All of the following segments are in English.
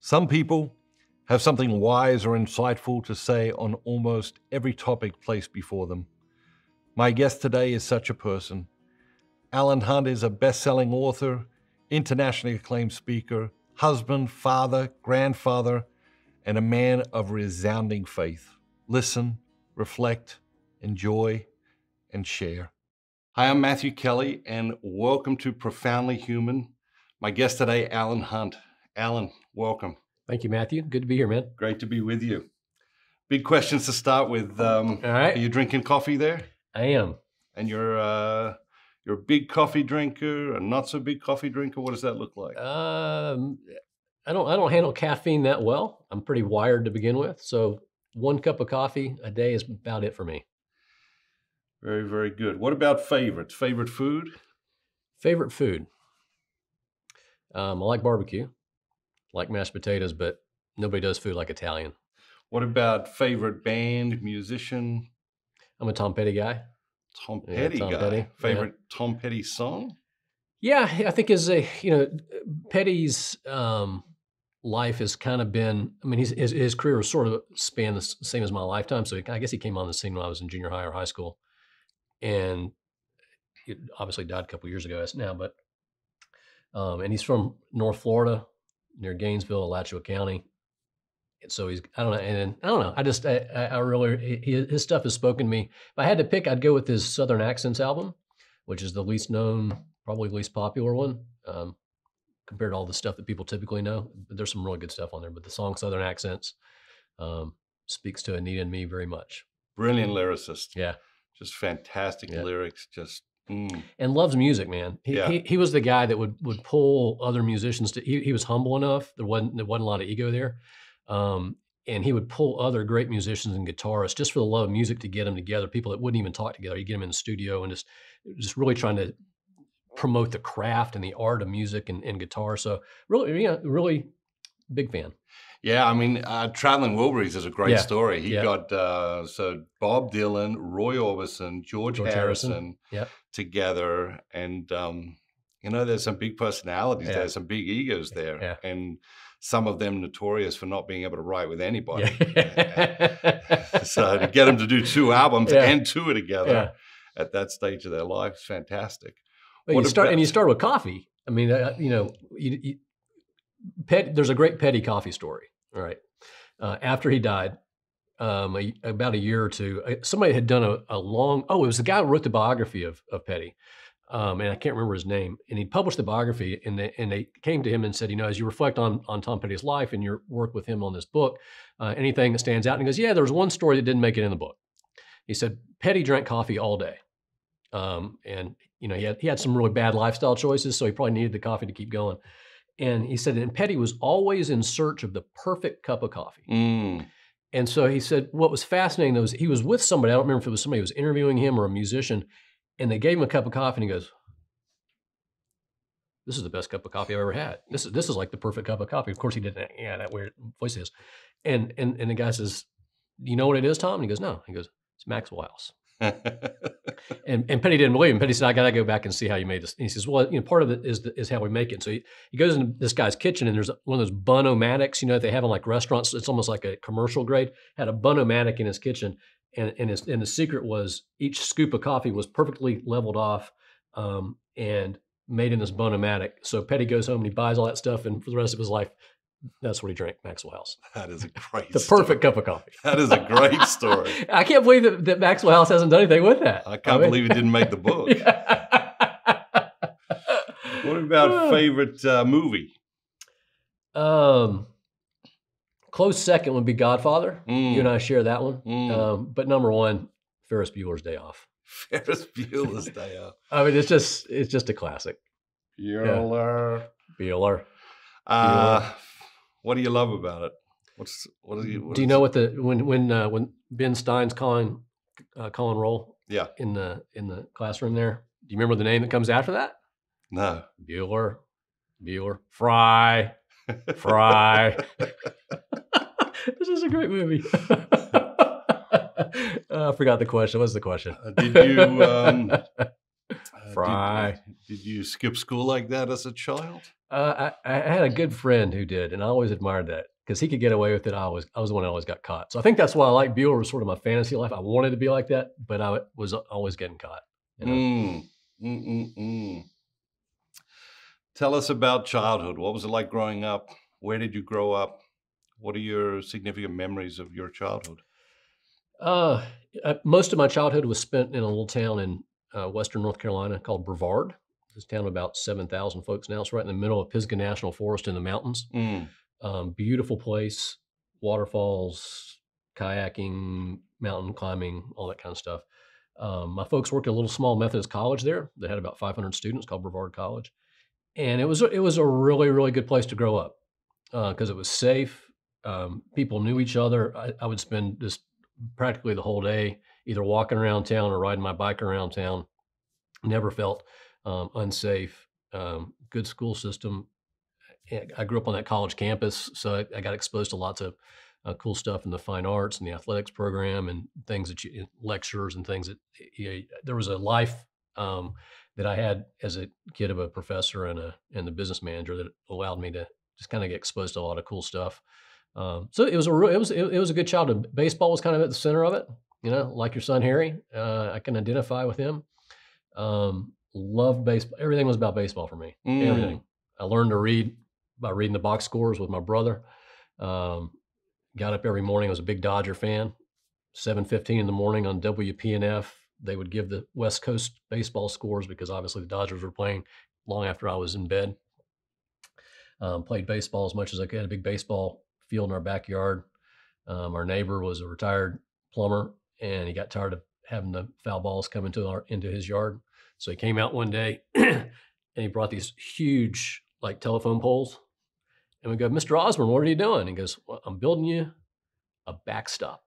Some people have something wise or insightful to say on almost every topic placed before them. My guest today is such a person. Alan Hunt is a best-selling author, internationally acclaimed speaker, husband, father, grandfather, and a man of resounding faith. Listen, reflect, enjoy, and share. Hi, I'm Matthew Kelly, and welcome to Profoundly Human. My guest today, Alan Hunt. Alan, welcome. Thank you, Matthew. Good to be here, man. Great to be with you. Big questions to start with. All right. Are you drinking coffee there? I am. And you're a big coffee drinker, a not so big coffee drinker. What does that look like? I don't handle caffeine that well. I'm pretty wired to begin with, so 1 cup of coffee a day is about it for me. Very, very good. What about favorites? Favorite food? Favorite food? I like barbecue, like mashed potatoes, but nobody does food like Italian. What about favorite band, musician? I'm a Tom Petty guy. Tom Petty guy. Petty. Favorite Tom Petty song? Yeah, I think Petty's life has kind of been, his career was sort of spanned the same as my lifetime. So I guess he came on the scene when I was in junior high or high school. And he obviously died a couple years ago now, but, and he's from North Florida, near Gainesville, Alachua County. And so I don't know. I really, his stuff has spoken to me. If I had to pick, I'd go with his Southern Accents album, which is the least known, probably least popular one, compared to all the stuff that people typically know. But there's some really good stuff on there. But the song Southern Accents speaks to Anita and me very much. Brilliant lyricist. Yeah. Just fantastic lyrics. And loves music, man. He was the guy that would pull other musicians to. He was humble enough. There wasn't a lot of ego there, and he would pull other great musicians and guitarists just for the love of music to get them together. People that wouldn't even talk together. He'd get them in the studio and just really trying to promote the craft and the art of music and guitar. So really big fan. Yeah, Traveling Wilburys is a great story. He got Bob Dylan, Roy Orbison, George Harrison together, and there's some big personalities there, some big egos there, and some of them notorious for not being able to write with anybody. So to get them to do 2 albums and tour together at that stage of their life is fantastic. Well, you start with coffee. There's a great Petty coffee story. All right. After he died, about a year or two, somebody had done it was the guy who wrote the biography of Petty. And I can't remember his name. And he published the biography, and they came to him and said, as you reflect on Tom Petty's life and your work with him on this book, anything that stands out? And he goes, there was one story that didn't make it in the book. He said, Petty drank coffee all day. And he had some really bad lifestyle choices, so he probably needed the coffee to keep going. And he said, and Petty was always in search of the perfect cup of coffee. And so he said, what was fascinating though is he was with somebody, I don't remember if it was somebody who was interviewing him or a musician, and they gave him a cup of coffee, and he goes, this is the best cup of coffee I've ever had. This is like the perfect cup of coffee. Of course he didn't, that weird voice is. And the guy says, do you know what it is, Tom? And he goes, no. He goes, it's Maxwell House. and Petty didn't believe him. Petty said, I got to go back and see how you made this. And he says, well, part of it is how we make it. So he goes into this guy's kitchen, and there's one of those Bun-O-Matics, that they have in like restaurants. It's almost like a commercial grade. Had a Bun-O-Matic in his kitchen. And the secret was each scoop of coffee was perfectly leveled off and made in this Bun-O-Matic. So Petty goes home and he buys all that stuff. And for the rest of his life, that's what he drank, Maxwell House. That is a great The perfect cup of coffee. That is a great story. I can't believe that Maxwell House hasn't done anything with that. I can't believe it didn't make the book. What about favorite movie? Close second would be Godfather. You and I share that one. But number one, Ferris Bueller's Day Off. Ferris Bueller's Day Off. It's just a classic. Bueller. What do you love about it? Do you know what when Ben Stein's calling roll? Yeah. In the classroom there. Do you remember the name that comes after that? No. Bueller. Fry. This is a great movie. I forgot the question. What's the question? Did you Fry? Did you skip school like that as a child? I had a good friend who did, and I always admired that because he could get away with it. I was the one that always got caught. So I think that's why I like Bueller was sort of my fantasy life. I wanted to be like that, but I was always getting caught. You know? Tell us about childhood. What was it like growing up? Where did you grow up? What are your significant memories of your childhood? Most of my childhood was spent in a little town in western North Carolina called Brevard. It's a town of about 7,000 folks now. It's right in the middle of Pisgah National Forest in the mountains. Beautiful place, waterfalls, kayaking, mountain climbing, all that kind of stuff. My folks worked at a little small Methodist college there that had about 500 students called Brevard College. And it was a really, really good place to grow up because it was safe. People knew each other. I would spend just practically the whole day either walking around town or riding my bike around town. Never felt unsafe. Good school system. I grew up on that college campus, so I got exposed to lots of cool stuff in the fine arts and the athletics program and things that lectures and things that there was a life that I had as a kid of a professor and the business manager that allowed me to just kind of get exposed to a lot of cool stuff. So it was a good childhood. Baseball was kind of at the center of it, you know, like your son Harry. I can identify with him. Loved baseball. Everything was about baseball for me. Everything. I learned to read by reading the box scores with my brother. Got up every morning. I was a big Dodger fan. 7:15 in the morning on WPNF. They would give the West Coast baseball scores because obviously the Dodgers were playing long after I was in bed. Played baseball as much as I could. Had a big baseball field in our backyard. Our neighbor was a retired plumber, and he got tired of having the foul balls come into his yard. So he came out one day and he brought these huge like telephone poles. And we go, "Mr. Osborne, what are you doing?" He goes, "Well, I'm building you a backstop."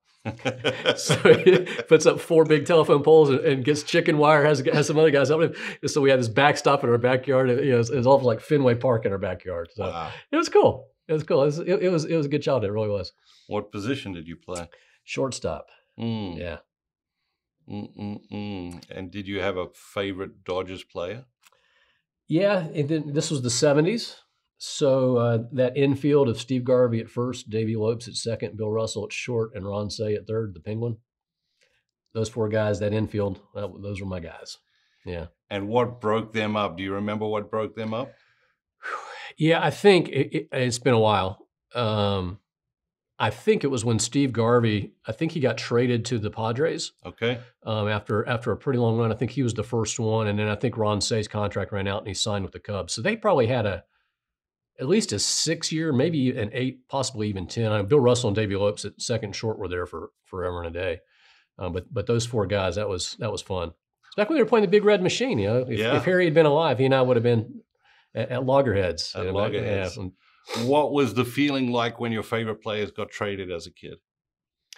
So he puts up 4 big telephone poles and gets chicken wire, has some other guys helping him. So we had this backstop in our backyard. It was almost like Fenway Park in our backyard. So wow. It was cool. It was cool. It was a good childhood. It really was. What position did you play? Shortstop. Yeah. And did you have a favorite Dodgers player? Yeah. This was the 70s. So that infield of Steve Garvey at first, Davey Lopes at second, Bill Russell at short, and Ron Say at third, the Penguin. Those 4 guys, that infield, those were my guys. Yeah. And what broke them up? Do you remember what broke them up? Yeah, I think it's been a while. I think it was when Steve Garvey, I think he got traded to the Padres. Okay. After a pretty long run. I think he was the first one. And then I think Ron Say's contract ran out and he signed with the Cubs. So they probably had at least a 6-year, maybe an 8, possibly even 10. I mean, Bill Russell and Davey Lopes at second and short were there for forever and a day. But those 4 guys, that was fun. Back when they were playing the Big Red Machine, you know, if Harry had been alive, he and I would have been at Loggerheads. At Loggerheads. Yeah. What was the feeling like when your favorite players got traded as a kid?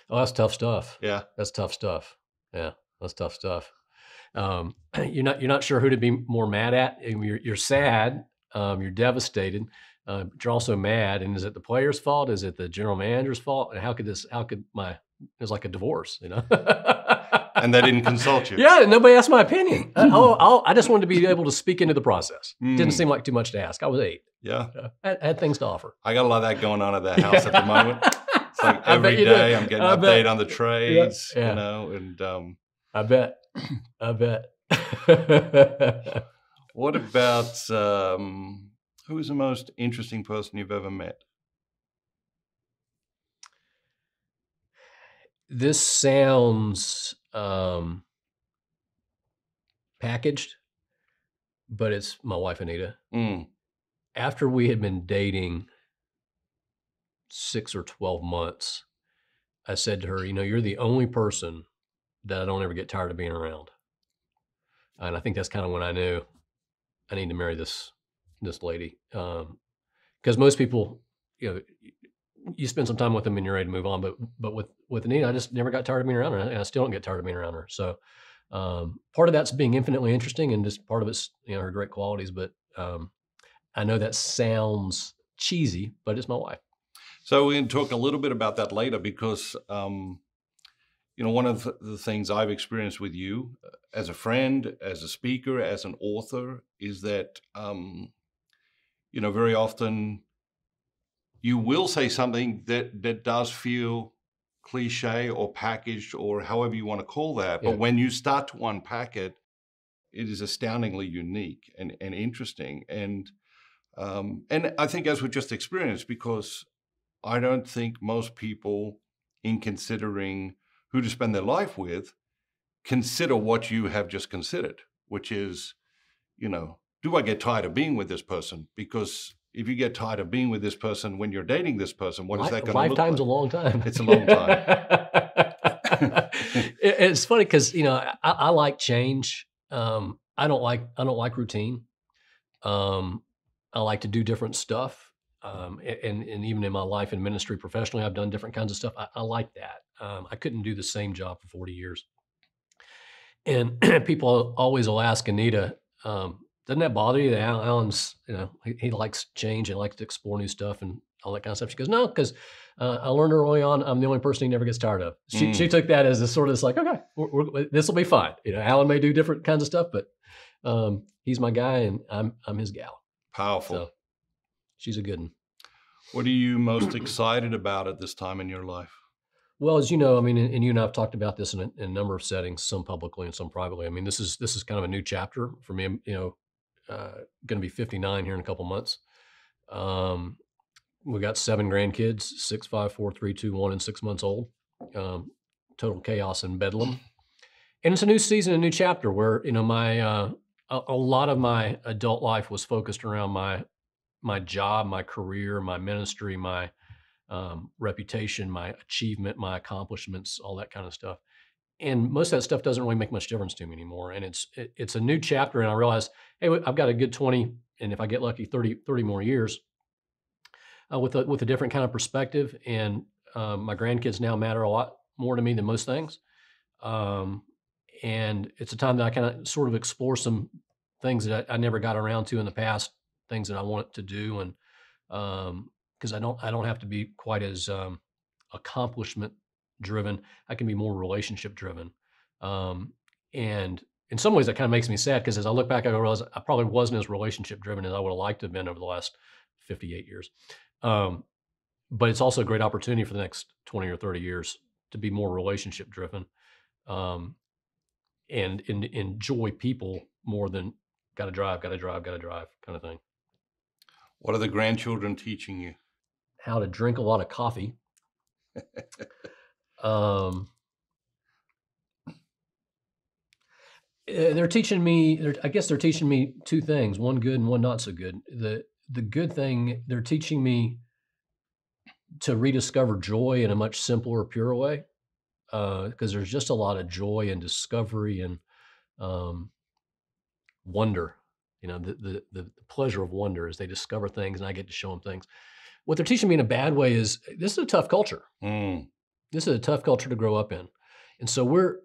Oh, that's tough stuff. Yeah, that's tough stuff. Yeah, that's tough stuff. You're not sure who to be more mad at. You're sad. You're devastated. But you're also mad. And is it the player's fault? Is it the general manager's fault? And it was like a divorce, you know? And they didn't consult you. Yeah, nobody asked my opinion. I just wanted to be able to speak into the process. Didn't seem like too much to ask. I was 8. Yeah. I had things to offer. I got a lot of that going on at that house at the moment. It's like every day I'm getting an update on the trades, you know, and I bet. What about who is the most interesting person you've ever met? This sounds packaged, but it's my wife, Anita. After we had been dating 6 or 12 months, I said to her, you know, you're the only person that I don't ever get tired of being around. And I think that's kind of when I knew I need to marry this lady. Because most people, you know, you spend some time with them and you're ready to move on. But with Anita, I just never got tired of being around her, and I still don't get tired of being around her. So part of that's being infinitely interesting, and just part of it's, you know, her great qualities. But I know that sounds cheesy, but it's my wife. So we can talk a little bit about that later, because you know, one of the things I've experienced with you as a friend, as a speaker, as an author, is that very often you will say something that does feel cliche or packaged or however you want to call that. Yeah. But when you start to unpack it, it is astoundingly unique and interesting. And I think as we just experienced, because I don't think most people, in considering who to spend their life with, consider what you have just considered, which is, do I get tired of being with this person? Because if you get tired of being with this person when you're dating this person, what is that going to look like? Lifetime's a long time. It's a long time. It's funny because I like change. I don't like routine. I like to do different stuff. And even in my life in ministry professionally, I've done different kinds of stuff. I like that. I couldn't do the same job for 40 years. And people always will ask Anita, doesn't that bother you that Alan's, he likes change and likes to explore new stuff and all that kind of stuff? She goes, no, because I learned early on, I'm the only person he never gets tired of. She took that as a sort of like, okay, this will be fine. Alan may do different kinds of stuff, but he's my guy and I'm his gal. Powerful. So she's a good one. What are you most excited about at this time in your life? Well, as you know, I mean, and you and I have talked about this in a number of settings, some publicly and some privately. I mean, this is kind of a new chapter for me. Going to be 59 here in a couple months. We got 7 grandkids, 6, 5, 4, 3, 2, 1, and 6 months old. Total chaos and bedlam. And it's a new season, a new chapter where my a lot of my adult life was focused around my job, my career, my ministry, my reputation, my achievement, my accomplishments, all that kind of stuff. And most of that stuff doesn't really make much difference to me anymore. And it's a new chapter. And I realized, hey, I've got a good 20, and if I get lucky, 30 more years with a different kind of perspective. And my grandkids now matter a lot more to me than most things. And it's a time that I kind of sort of explore some things that I never got around to in the past, things that I want to do. And because I don't have to be quite as accomplishment driven. I can be more relationship driven. And in some ways that kind of makes me sad because as I look back, I realize I probably wasn't as relationship driven as I would have liked to have been over the last 58 years. But it's also a great opportunity for the next 20 or 30 years to be more relationship driven and enjoy people more than got to drive kind of thing. What are the grandchildren teaching you? How to drink a lot of coffee. They're teaching me, I guess they're teaching me 2 things, one good and one not so good. The good thing, they're teaching me to rediscover joy in a much simpler, purer way, because there's just a lot of joy and discovery and wonder. The pleasure of wonder as they discover things and I get to show them things. What they're teaching me in a bad way is this is a tough culture. This is a tough culture to grow up in. And so we're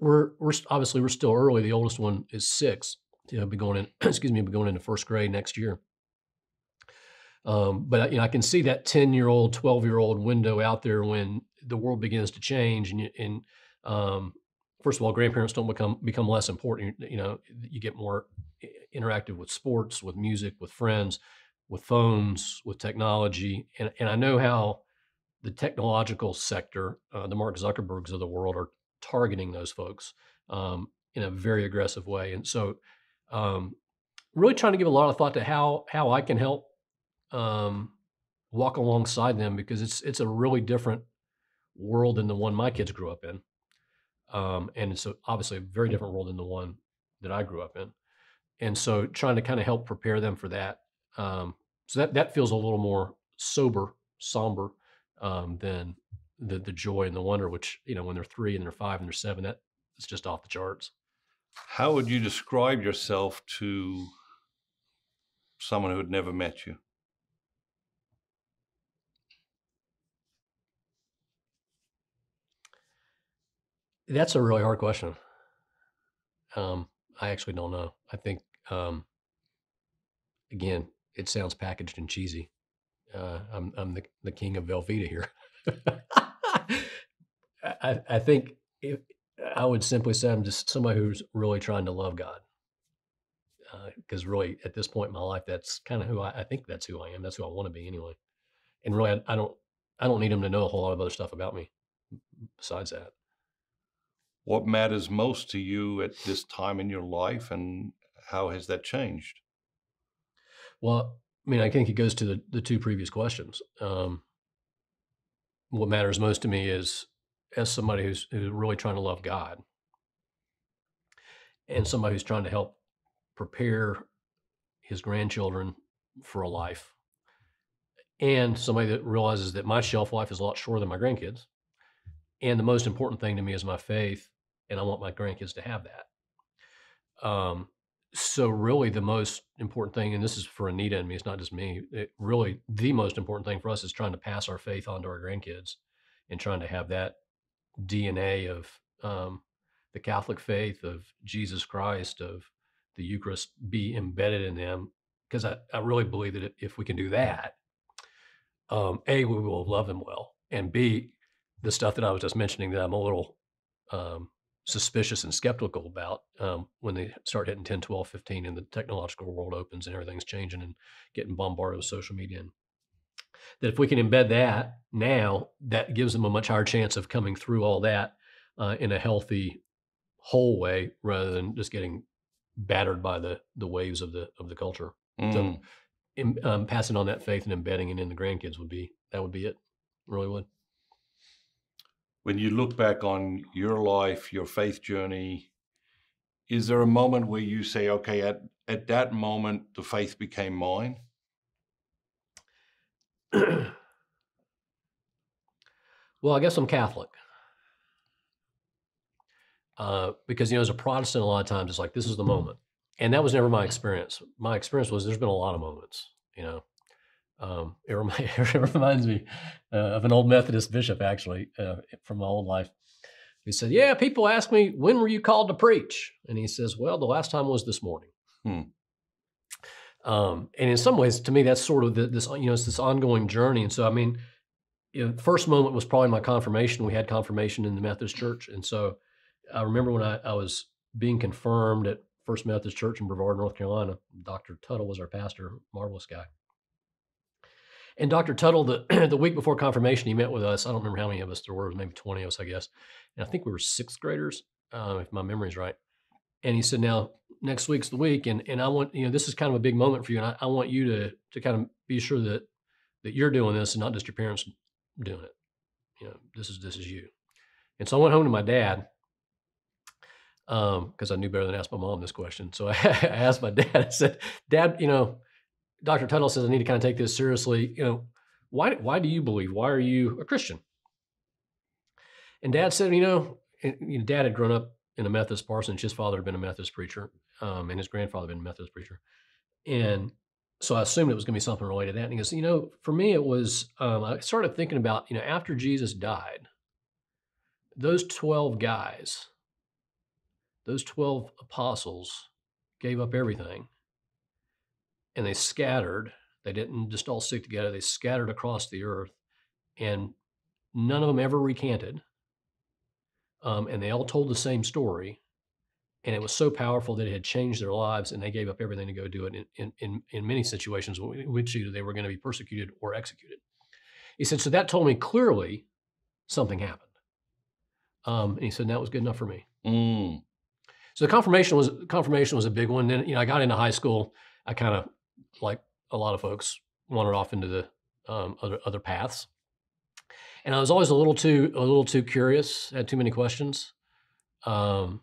obviously we're still early. The oldest one is 6. Be going in, be going into first grade next year. But I can see that 10-year-old, 12-year-old window out there when the world begins to change. And first of all, grandparents don't become less important. You get more interactive with sports, with music, with friends, with phones, with technology. And I know how the technological sector, the Mark Zuckerbergs of the world, are targeting those folks in a very aggressive way. And so really trying to give a lot of thought to how I can help walk alongside them, because it's a really different world than the one my kids grew up in. And it's obviously a very different world than the one that I grew up in. And so trying to kind of help prepare them for that. So that feels a little more somber than the joy and the wonder, which, when they're 3 and they're 5 and they're 7, that it's just off the charts. How would you describe yourself to someone who had never met you? That's a really hard question. I actually don't know. I think, again, it sounds packaged and cheesy. I'm the king of Velveeta here. I think I would simply say I'm just somebody who's really trying to love God. because really at this point in my life, that's kind of who I think that's who I am. That's who I want to be anyway. And really, I don't need them to know a whole lot of other stuff about me besides that. What matters most to you at this time in your life, and how has that changed? Well, I mean, I think it goes to the two previous questions. What matters most to me is, as somebody who's really trying to love God, and somebody who's trying to help prepare his grandchildren for a life, and somebody that realizes that my shelf life is a lot shorter than my grandkids. And the most important thing to me is my faith, and I want my grandkids to have that. So really the most important thing, and this is for Anita and me, it's not just me, really the most important thing for us is trying to pass our faith on to our grandkids and trying to have that DNA of the Catholic faith, of Jesus Christ, of the Eucharist be embedded in them. Because I really believe that if we can do that, A, we will love them well, and B, the stuff that I was just mentioning that I'm a little suspicious and skeptical about when they start hitting 10, 12, 15 and the technological world opens and everything's changing and getting bombarded with social media. And that if we can embed that now, that gives them a much higher chance of coming through all that in a healthy, whole way, rather than just getting battered by the waves of the culture. So passing on that faith and embedding it in the grandkids would be it. Really would. When you look back on your life, your faith journey, is there a moment where you say, okay, at that moment, the faith became mine? Well, I guess I'm Catholic. Because, as a Protestant, a lot of times it's like, this is the moment. And that was never my experience. My experience was there's been a lot of moments, It reminds me of an old Methodist bishop, actually, from my old life. He said, yeah, people ask me, when were you called to preach? And he says, well, the last time was this morning. And in some ways, to me, that's sort of this, it's this ongoing journey. And so, I mean, the first moment was probably my confirmation. We had confirmation in the Methodist Church. And so I remember when I was being confirmed at First Methodist Church in Brevard, North Carolina. Dr. Tuttle was our pastor, marvelous guy. And Dr. Tuttle, the week before confirmation, he met with us. I don't remember how many of us there were, maybe 20 of us, I guess. And I think we were sixth graders, if my memory's right. And he said, now, next week's the week, and I want, this is kind of a big moment for you, and I want you to kind of be sure that you're doing this and not just your parents doing it. This is you. And so I went home to my dad, because I knew better than to ask my mom this question. So I asked my dad, I said, Dad, Dr. Tuttle says I need to kind of take this seriously. Why do you believe? Why are you a Christian? And Dad said, Dad had grown up in a Methodist parsonage. His father had been a Methodist preacher, and his grandfather had been a Methodist preacher. And so I assumed it was going to be something related to that. And he goes, for me, it was, I started thinking about, after Jesus died, those 12 guys, those 12 apostles gave up everything. And they scattered. They didn't just all stick together. They scattered across the earth, and none of them ever recanted. And they all told the same story. And it was so powerful that it had changed their lives, and they gave up everything to go do it in many situations in which either they were going to be persecuted or executed. He said, so that told me clearly something happened. And he said, that was good enough for me. So the confirmation was a big one. Then, I got into high school. I kind of, like a lot of folks, wandered off into the other paths, and I was always a little too curious. Had too many questions. So,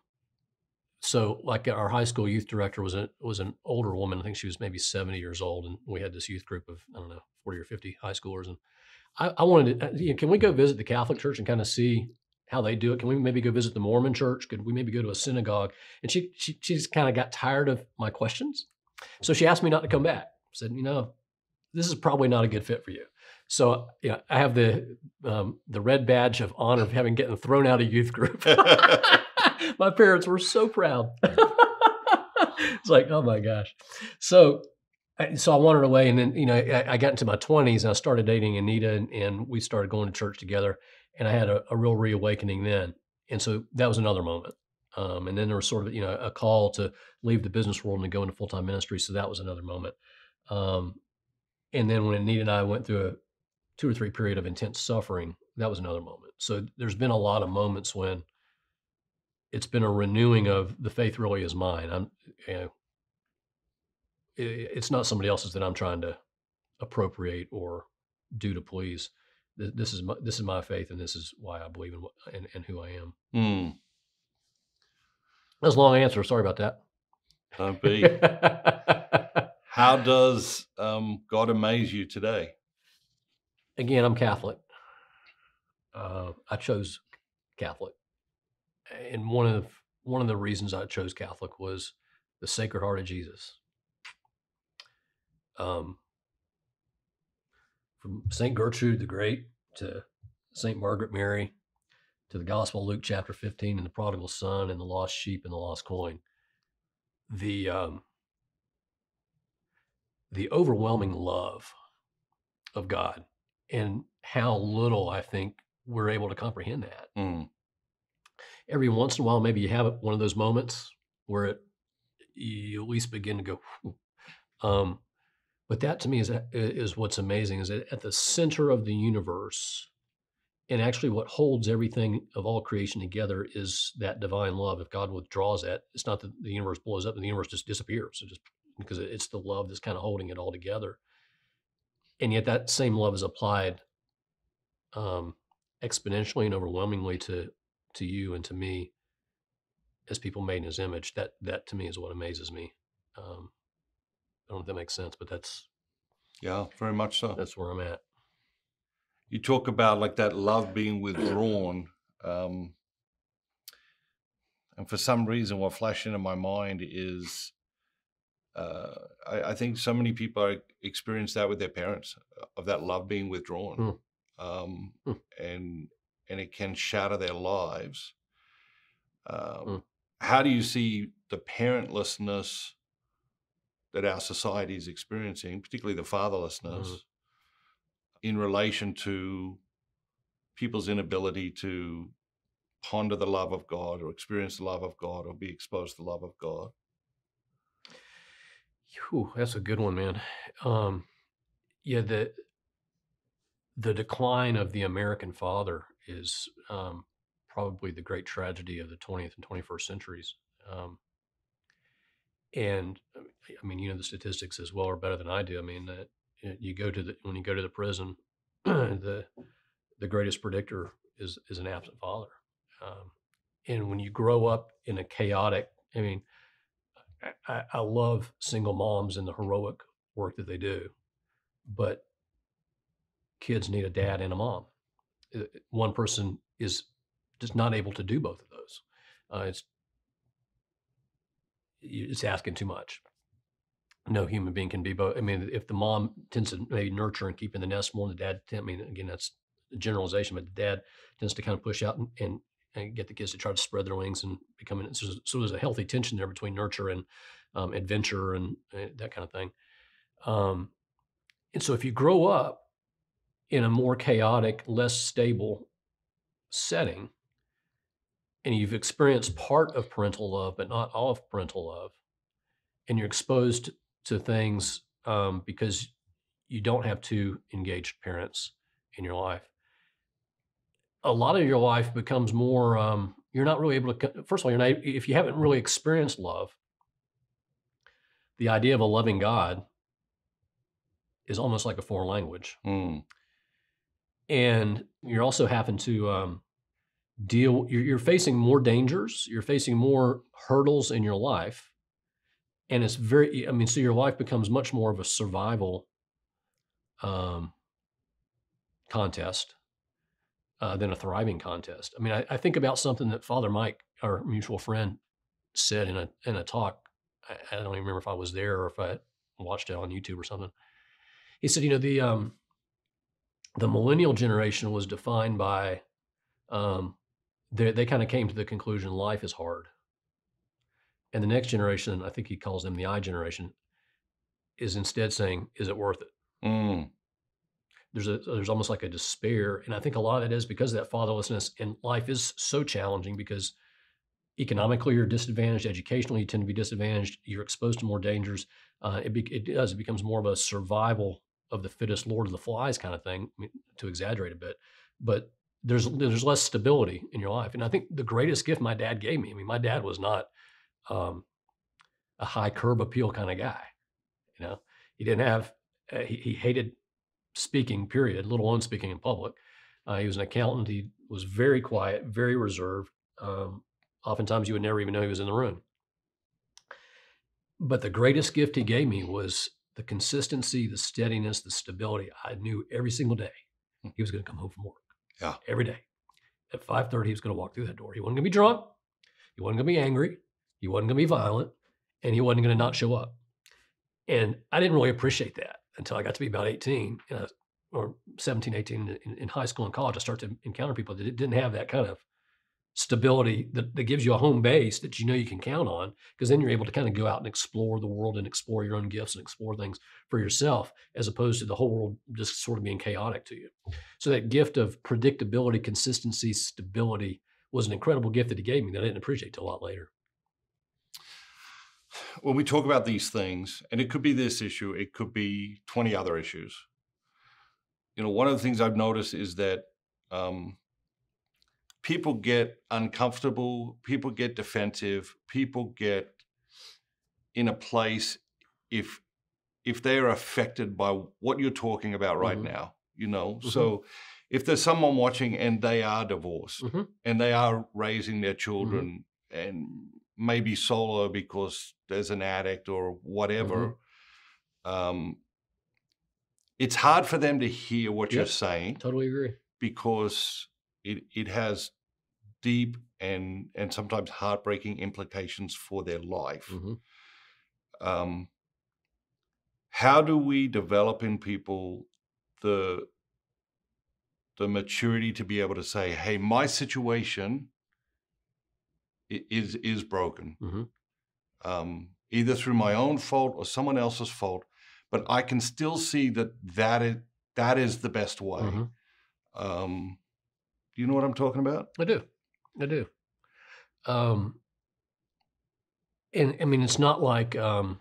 like, our high school youth director was an older woman. I think she was maybe 70 years old, and we had this youth group of 40 or 50 high schoolers. And I wanted to, can we go visit the Catholic Church and kind of see how they do it? Can we maybe go visit the Mormon Church? Could we maybe go to a synagogue? And she just kind of got tired of my questions. So she asked me not to come back. Said, this is probably not a good fit for you. So, I have the red badge of honor of having getting thrown out of youth group. My parents were so proud. It's like, oh my gosh. So I wandered away, and then, I got into my 20s and I started dating Anita, and we started going to church together, and I had a real reawakening then. And so that was another moment. And then there was sort of, a call to leave the business world and go into full-time ministry. So that was another moment. Um, and then when Anita and I went through a 2 or 3 period of intense suffering, that was another moment. So there's been a lot of moments when it's been a renewing of the faith really is mine. It's not somebody else's that I'm trying to appropriate or do to please. This is my faith, and this is why I believe in who I am. Mm. That's a long answer. Sorry about that. Don't be. How does God amaze you today? Again, I'm Catholic. I chose Catholic, and one of the reasons I chose Catholic was the Sacred Heart of Jesus. From Saint Gertrude the Great to Saint Margaret Mary to the Gospel of Luke chapter 15 and the prodigal son and the lost sheep and the lost coin. The overwhelming love of God and how little I think we're able to comprehend that. Mm. Every once in a while, maybe you have one of those moments where you at least begin to go, but that to me is what's amazing, is that at the center of the universe, and actually what holds everything of all creation together, is that divine love. If God withdraws that, it's not that the universe blows up and the universe just disappears. It just, because it's the love that's kind of holding it all together. And yet that same love is applied exponentially and overwhelmingly to you and to me as people made in his image. That to me is what amazes me. I don't know if that makes sense, but Yeah, very much so. That's where I'm at. You talk about like that love being withdrawn. And for some reason, what flashed into my mind is I think so many people experience that with their parents, of that love being withdrawn. And it can shatter their lives. How do you see the parentlessness that our society is experiencing, particularly the fatherlessness, in relation to people's inability to ponder the love of God or experience the love of God or be exposed to the love of God? Whew, that's a good one, man. Yeah, the decline of the American father is probably the great tragedy of the 20th and 21st centuries. And I mean, the statistics as well or better than I do. I mean, that when you go to the prison, the greatest predictor is an absent father. And when you grow up in a chaotic, I mean, I love single moms and the heroic work that they do, but kids need a dad and a mom. One person is just not able to do both of those. It's asking too much. No human being can be both. I mean, if the mom tends to maybe nurture and keep in the nest more than the dad, I mean, again, that's a generalization, but the dad tends to kind of push out and get the kids to try to spread their wings and become. So there's a healthy tension there between nurture and adventure and that kind of thing. And so if you grow up in a more chaotic, less stable setting, and you've experienced part of parental love, but not all of parental love, and you're exposed to things because you don't have two engaged parents in your life, a lot of your life becomes more, you're not really able to, first of all, if you haven't really experienced love, the idea of a loving God is almost like a foreign language. And you're also having to you're facing more dangers, you're facing more hurdles in your life. And it's so your life becomes much more of a survival contest than a thriving contest. I mean, I think about something that Father Mike, our mutual friend, said in a talk. I don't even remember if I was there or if I watched it on YouTube or something. He said, the millennial generation was defined by, they kind of came to the conclusion life is hard. And the next generation, I think he calls them the I generation, is instead saying, is it worth it? There's almost like a despair. And I think a lot of that is because of that fatherlessness, and life is so challenging because economically you're disadvantaged, educationally you tend to be disadvantaged, you're exposed to more dangers. It becomes more of a survival of the fittest, Lord of the Flies kind of thing, I mean, to exaggerate a bit. But there's less stability in your life. And I think the greatest gift my dad gave me, I mean, my dad was not um, a high curb appeal kind of guy. You know, he didn't have, he hated speaking, period, let alone speaking in public. He was an accountant. He was very quiet, very reserved. Oftentimes you would never even know he was in the room. But the greatest gift he gave me was the consistency, the steadiness, the stability. I knew every single day he was going to come home from work. Yeah. Every day. At 5:30, he was going to walk through that door. He wasn't going to be drunk. He wasn't going to be angry. He wasn't going to be violent. And he wasn't going to not show up. And I didn't really appreciate that until I got to be about 18, or 17, 18 in high school and college. I started to encounter people that didn't have that kind of stability that gives you a home base that you know you can count on, because then you're able to kind of go out and explore the world and explore your own gifts and explore things for yourself, as opposed to the whole world just sort of being chaotic to you. So that gift of predictability, consistency, stability was an incredible gift that he gave me that I didn't appreciate till a lot later. When we talk about these things, and it could be this issue, it could be 20 other issues. You know, one of the things I've noticed is that people get uncomfortable, people get defensive, people get in a place if they're affected by what you're talking about right now, you know. So if there's someone watching and they are divorced and they are raising their children and maybe solo because there's an addict or whatever, it's hard for them to hear what you're saying. Totally agree. Because it has deep and sometimes heartbreaking implications for their life. How do we develop in people the maturity to be able to say, hey, my situation is broken, either through my own fault or someone else's fault, but I can still see that is the best way. Do you know what I'm talking about? I do. And I mean, it's not like an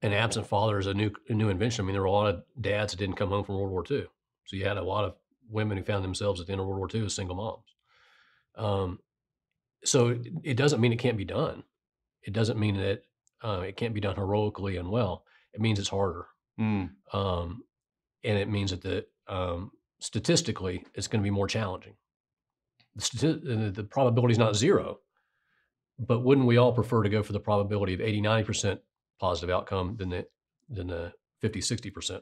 absent father is a new invention. I mean, there were a lot of dads that didn't come home from World War II. So you had a lot of women who found themselves at the end of World War II as single moms. So it doesn't mean it can't be done. It doesn't mean that it can't be done heroically and well. It means it's harder. And it means that statistically, it's going to be more challenging. The probability is not zero, but wouldn't we all prefer to go for the probability of 80, 90% positive outcome than the 50, 60%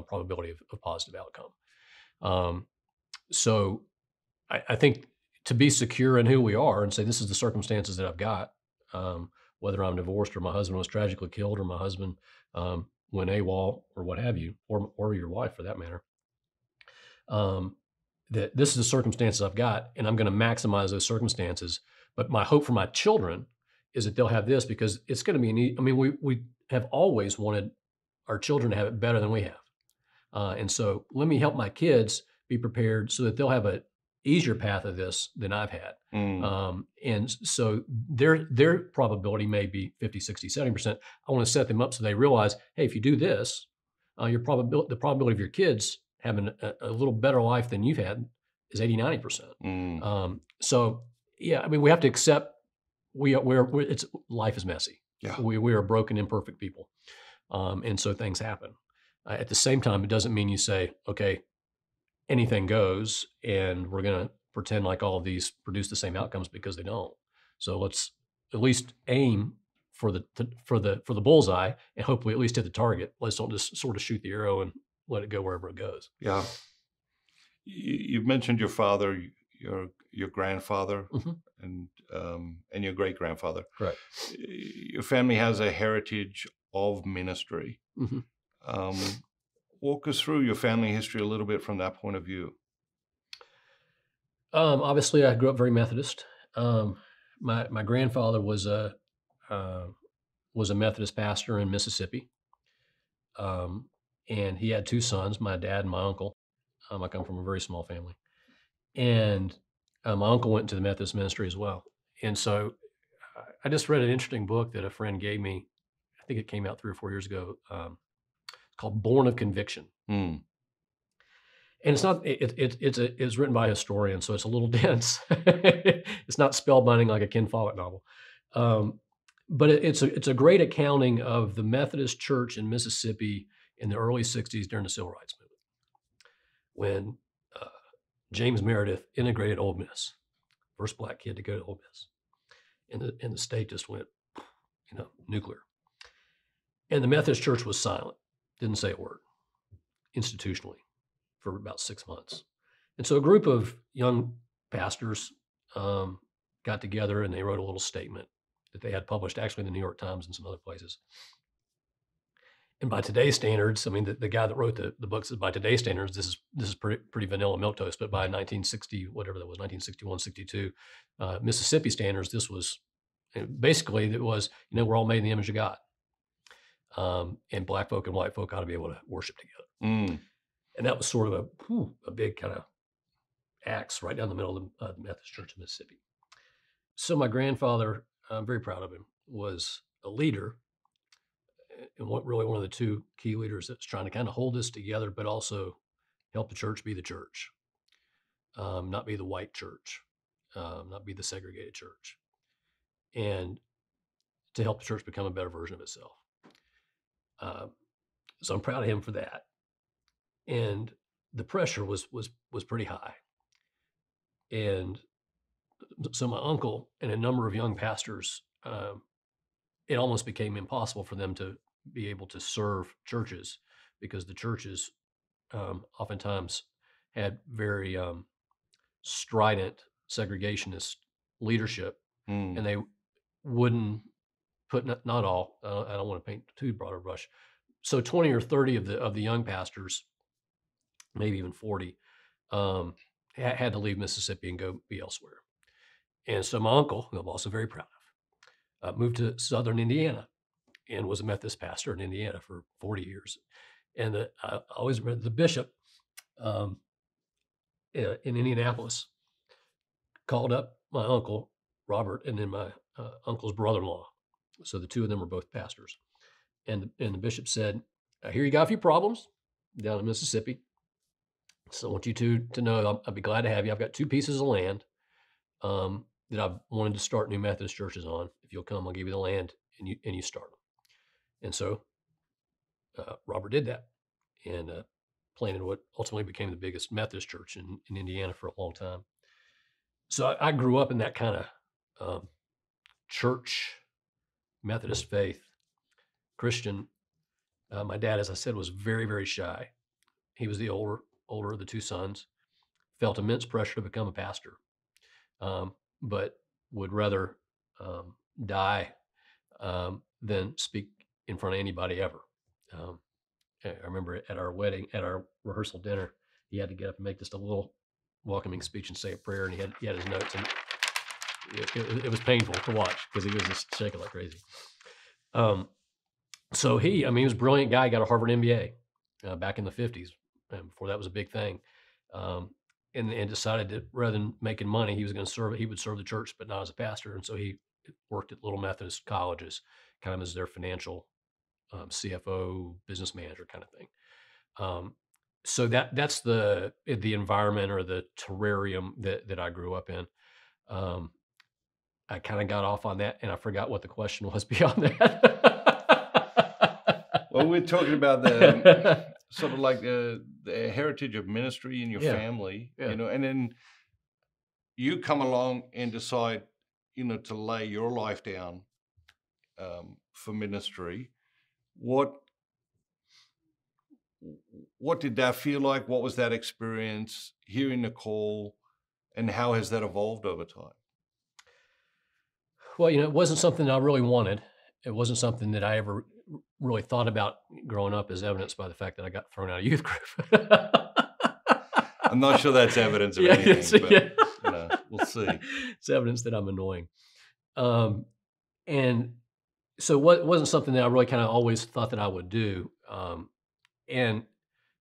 probability of positive outcome? So I think to be secure in who we are and say, this is the circumstances that I've got, whether I'm divorced or my husband was tragically killed or my husband went AWOL or what have you, or your wife for that matter, that this is the circumstances I've got and I'm going to maximize those circumstances. But my hope for my children is that they'll have this, because it's going to be, I mean, we have always wanted our children to have it better than we have. And so let me help my kids be prepared so that they'll have an easier path of this than I've had. And so their probability may be 50, 60, 70%. I want to set them up so they realize, hey, if you do this, the probability of your kids having a little better life than you've had is 80, 90%. So yeah, I mean, we have to accept life is messy. Yeah. We are broken, imperfect people. And so things happen. At the same time, it doesn't mean you say, okay, anything goes and we're going to pretend like all of these produce the same outcomes, because they don't. So let's at least aim for the bullseye and hopefully at least hit the target. Let's don't just sort of shoot the arrow and let it go wherever it goes. Yeah. You've mentioned your father, your grandfather, and your great grandfather. Right. Your family has a heritage of ministry. Walk us through your family history a little bit from that point of view. Obviously, I grew up very Methodist. My grandfather was a Methodist pastor in Mississippi, and he had two sons, my dad and my uncle. I come from a very small family, and My uncle went into the Methodist ministry as well. And so I just read an interesting book that a friend gave me. I think it came out 3 or 4 years ago. It's called Born of Conviction. Mm. And it's not, it's written by a historian, so it's a little dense. It's not spellbinding like a Ken Follett novel. But it's a great accounting of the Methodist Church in Mississippi in the early 60s during the Civil Rights Movement, when James Meredith integrated Ole Miss, first black kid to go to Ole Miss. And the state just went, nuclear. And the Methodist Church was silent, didn't say a word, institutionally, for about 6 months. And so a group of young pastors got together and they wrote a little statement that they had published actually in the New York Times and some other places. And by today's standards, I mean, the guy that wrote the book said, by today's standards, this is pretty vanilla milquetoast. But by 1960, whatever that was, 1961, 62, Mississippi standards, this was basically, it was, we're all made in the image of God. And black folk and white folk ought to be able to worship together. Mm. And that was sort of a big kind of axe right down the middle of the Methodist Church of Mississippi. So my grandfather, I'm very proud of him, was a leader, and really one of the two key leaders that's trying to kind of hold this together, but also help the church be the church, not be the white church, not be the segregated church, and to help the church become a better version of itself. So I'm proud of him for that. And the pressure was pretty high. And so my uncle and a number of young pastors, it almost became impossible for them to be able to serve churches, because the churches oftentimes had very strident segregationist leadership, and they wouldn't put, not all, I don't want to paint too broad a brush. So 20 or 30 of the young pastors, maybe even 40, had to leave Mississippi and go be elsewhere. And so my uncle, who I'm also very proud of, moved to southern Indiana and was a Methodist pastor in Indiana for 40 years. And I always remember the bishop in Indianapolis called up my uncle, Robert, and then my uncle's brother-in-law. So the two of them were both pastors. And the bishop said, I hear you got a few problems down in Mississippi. So I want you two to know I'd be glad to have you. I've got 2 pieces of land that I've wanted to start new Methodist churches on. If you'll come, I'll give you the land and you start them. And so Robert did that and planted what ultimately became the biggest Methodist church in Indiana for a long time. So I grew up in that kind of church, Methodist faith, Christian. My dad, as I said, was very, very shy. He was the older of the 2 sons, felt immense pressure to become a pastor, but would rather die than speak in front of anybody ever. I remember at our wedding, at our rehearsal dinner, he had to get up and make just a little welcoming speech and say a prayer, and he had his notes, and it was painful to watch because he was just shaking like crazy. So he was a brilliant guy. He got a Harvard MBA back in the 50s, before that was a big thing, and decided that rather than making money, he would serve the church, but not as a pastor. And so he worked at little Methodist colleges, kind of as their financial CFO, business manager kind of thing. So that's the environment or the terrarium that I grew up in. I kind of got off on that, and I forgot what the question was beyond that. Well, we're talking about the sort of like the heritage of ministry in your family, and then you come along and decide, to lay your life down for ministry. What did that feel like? What was that experience, hearing the call, and how has that evolved over time? Well, it wasn't something that I really wanted. It wasn't something that I ever really thought about growing up, as evidenced by the fact that I got thrown out of youth group. I'm not sure that's evidence of anything, but we'll see. It's evidence that I'm annoying. And so what wasn't something that I really kind of always thought that I would do. And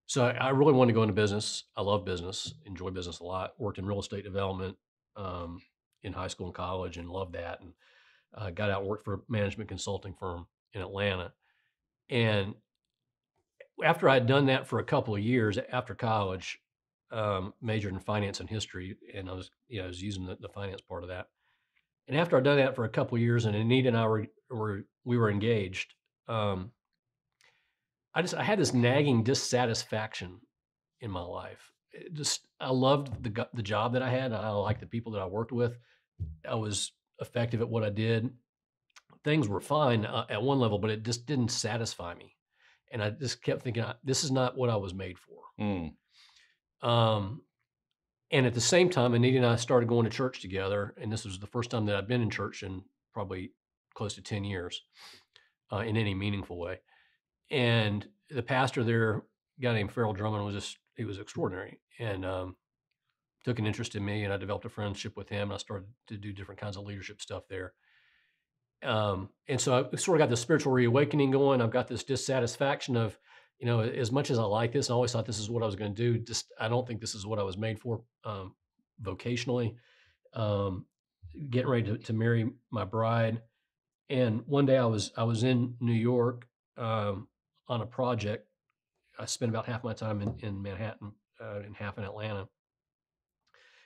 so I really wanted to go into business. I love business, enjoy business a lot, worked in real estate development, in high school and college, and loved that. And got out and worked for a management consulting firm in Atlanta. And after I'd done that for a couple of years after college, majored in finance and history, and I was using the finance part of that. And after I'd done that for a couple of years, and Anita and I we were engaged, I had this nagging dissatisfaction in my life. I loved the job that I had. I liked the people that I worked with. I was effective at what I did. Things were fine at one level, but it just didn't satisfy me. And I just kept thinking, this is not what I was made for. Mm. And at the same time, Anita and I started going to church together. And this was the first time that I'd been in church in probably close to 10 years in any meaningful way. And the pastor there, a guy named Farrell Drummond, he was extraordinary, and took an interest in me, and I developed a friendship with him, and I started to do different kinds of leadership stuff there. And so I sort of got this spiritual reawakening going. I've got this dissatisfaction of, as much as I like this, I always thought this is what I was going to do. I don't think this is what I was made for vocationally. Getting ready to marry my bride. And one day I was in New York on a project. I spent about half my time in Manhattan and half in Atlanta.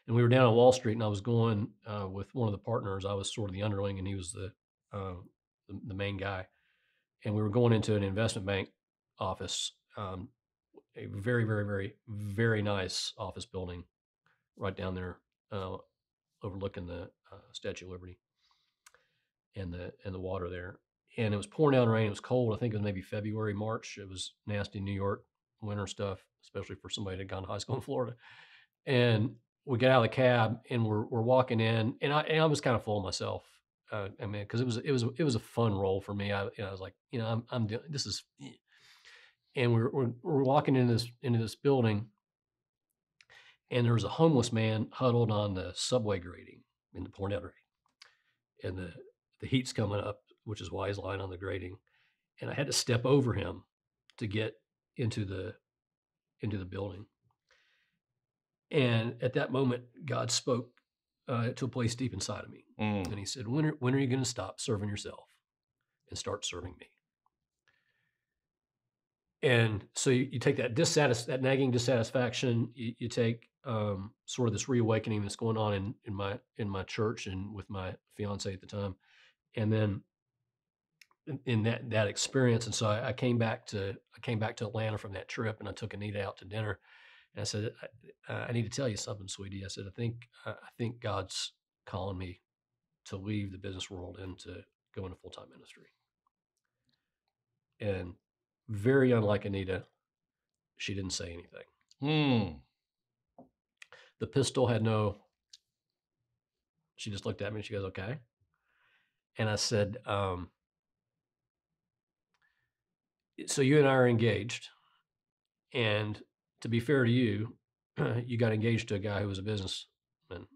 And we were down on Wall Street, and I was going with one of the partners. I was sort of the underling, and he was the main guy. And we were going into an investment bank office, a very, very, very, very nice office building right down there overlooking the Statue of Liberty and the water there. And it was pouring down rain. It was cold. I think it was maybe February, March. It was nasty New York winter stuff, especially for somebody that had gone to high school in Florida. And we get out of the cab, and we're walking in, and I was kind of full of myself. Because it was a fun role for me. I was like, I'm doing this is, and we're walking into this building, and there was a homeless man huddled on the subway grating in the pouring down rain, and the heat's coming up, which is why he's lying on the grating, and I had to step over him to get into the building. And at that moment, God spoke to a place deep inside of me. And he said, when are you going to stop serving yourself and start serving me? And so you take that nagging dissatisfaction, you take sort of this reawakening that's going on in my church and with my fiance at the time. And then in that experience. And so I came back to Atlanta from that trip, and I took Anita out to dinner. And I said, I need to tell you something, sweetie. I said, I think God's calling me to leave the business world and to go into full-time ministry. And very unlike Anita, she didn't say anything. The pistol had she just looked at me and she goes, okay. And I said, so you and I are engaged. And to be fair to you, you got engaged to a guy who was a businessman.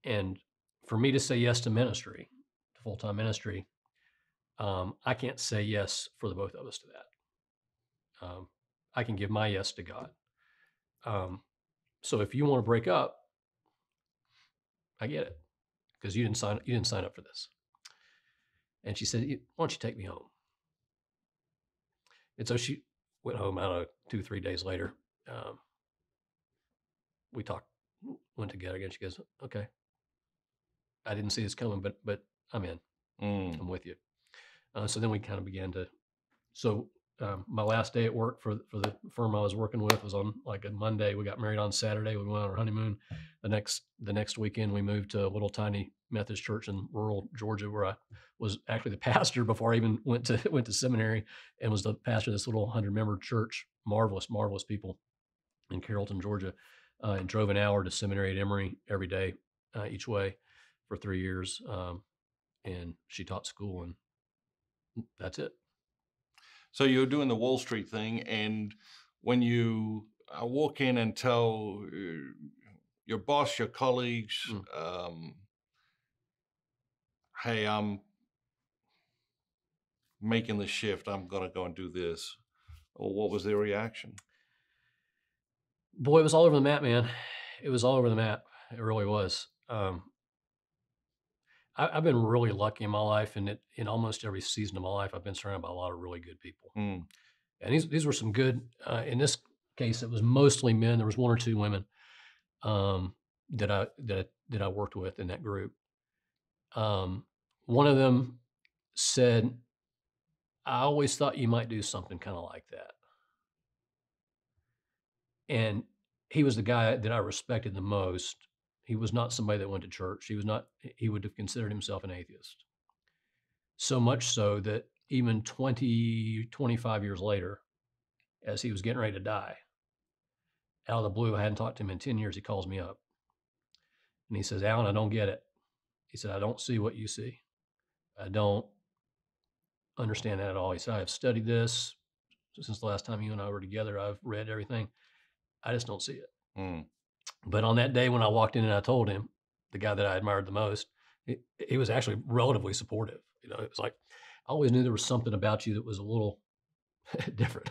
And for me to say yes to ministry, to full-time ministry, I can't say yes for the both of us to that. I can give my yes to God. So if you want to break up, I get it, because you didn't sign up for this. And she said, why don't you take me home? And so she went home. I don't know, 2-3 days later. We went together again. She goes, okay. I didn't see this coming, but I'm in. I'm with you. So then we kind of began to. So my last day at work for the firm I was working with was on like a Monday. We got married on Saturday. We went on our honeymoon. The next weekend, we moved to a little tiny Methodist church in rural Georgia, where I was actually the pastor before I even went to seminary, and was the pastor of this little 100-member church. Marvelous, marvelous people in Carrollton, Georgia, and drove an hour to seminary at Emory every day, each way, for 3 years. And she taught school, and that's it. So you're doing the Wall Street thing, and when you walk in and tell your boss, your colleagues, hey, I'm making the shift, I'm going to go and do this, or what was their reaction? Boy, it was all over the map, man. It was all over the map. It really was. I've been really lucky in my life, and in almost every season of my life, I've been surrounded by a lot of really good people. Mm. And these were some good. In this case, it was mostly men. There was one or two women um, that I worked with in that group. One of them said, "I always thought you might do something kind of like that." And he was the guy that I respected the most. He was not somebody that went to church. He was not. He would have considered himself an atheist. So much so that even 20, 25 years later, as he was getting ready to die, out of the blue, I hadn't talked to him in 10 years. He calls me up and he says, "Alan, I don't get it." He said, "I don't see what you see. I don't understand that at all." He said, "I have studied this since the last time you and I were together. I've read everything. I just don't see it." Mm. But on that day when I walked in and I told him, the guy that I admired the most, he was actually relatively supportive. It was like, "I always knew there was something about you that was a little different."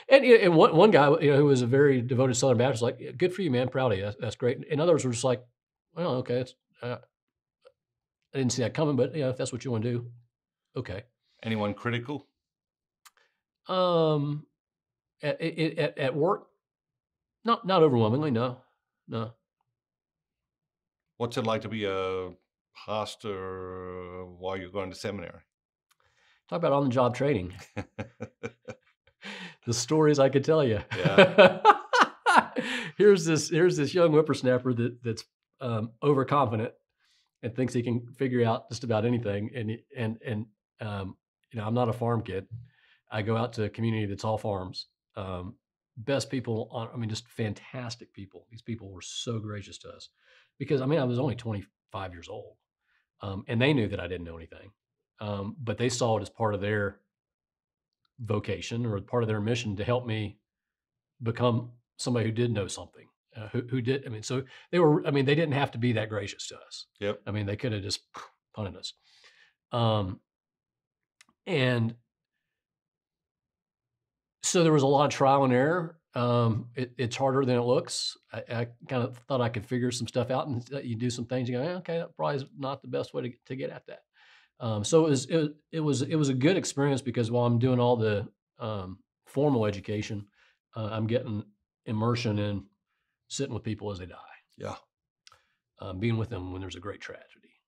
And one guy, who was a very devoted Southern Baptist, like, "Yeah, good for you, man. Proud of you. That's great." And others were just like, "Well, okay, I didn't see that coming, but if that's what you want to do, okay." Anyone critical? Um, at work, not overwhelmingly, no, no. What's it like to be a pastor while you're going to seminary? Talk about on the job training. The stories I could tell you. Yeah. Here's this young whippersnapper that's overconfident and thinks he can figure out just about anything. And I'm not a farm kid. I go out to a community that's all farms. Best people just fantastic people. These people were so gracious to us because I was only 25 years old, and they knew that I didn't know anything, but they saw it as part of their vocation or part of their mission to help me become somebody who did know something, who did. So they were. They didn't have to be that gracious to us. Yep. They could have just punted us. Um, and so there was a lot of trial and error. It's harder than it looks. I kind of thought I could figure some stuff out, and you do some things. You go, okay, that probably is not the best way to get at that. So it was a good experience because while I'm doing all the formal education, I'm getting immersion in sitting with people as they die. Yeah. Being with them when there's a great tragedy,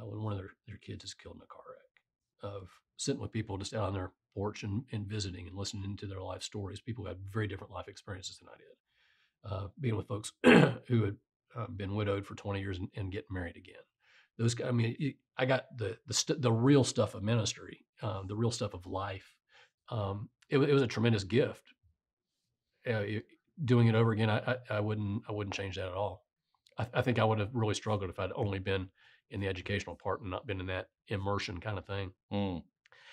when one of their kids is killed in a car wreck, of sitting with people just out on their porch and visiting and listening to their life stories. People who had very different life experiences than I did. Being with folks who had been widowed for 20 years and getting married again. Those, I got the real stuff of ministry, the real stuff of life. It was a tremendous gift. Doing it over again, I wouldn't change that at all. I think I would have really struggled if I'd only been in the educational part and not been in that immersion kind of thing. Mm.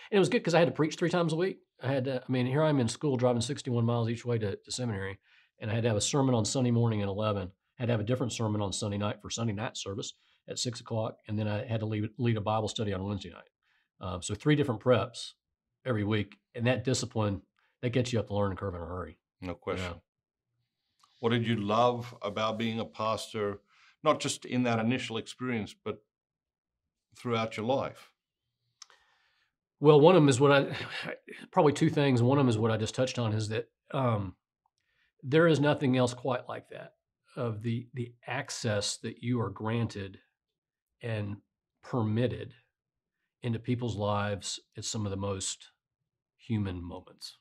And it was good because I had to preach 3 times a week. I had to, here I'm in school driving 61 miles each way to seminary, and I had to have a sermon on Sunday morning at 11. I had to have a different sermon on Sunday night for Sunday night service at 6 o'clock, and then I had to lead a Bible study on Wednesday night. So 3 different preps every week, and that discipline, that gets you up the learning curve in a hurry. No question. What did you love about being a pastor, not just in that initial experience, but throughout your life? Well, one of them is probably 2 things. One of them is what I just touched on, is that there is nothing else quite like that, of the access that you are granted and permitted into people's lives at some of the most human moments.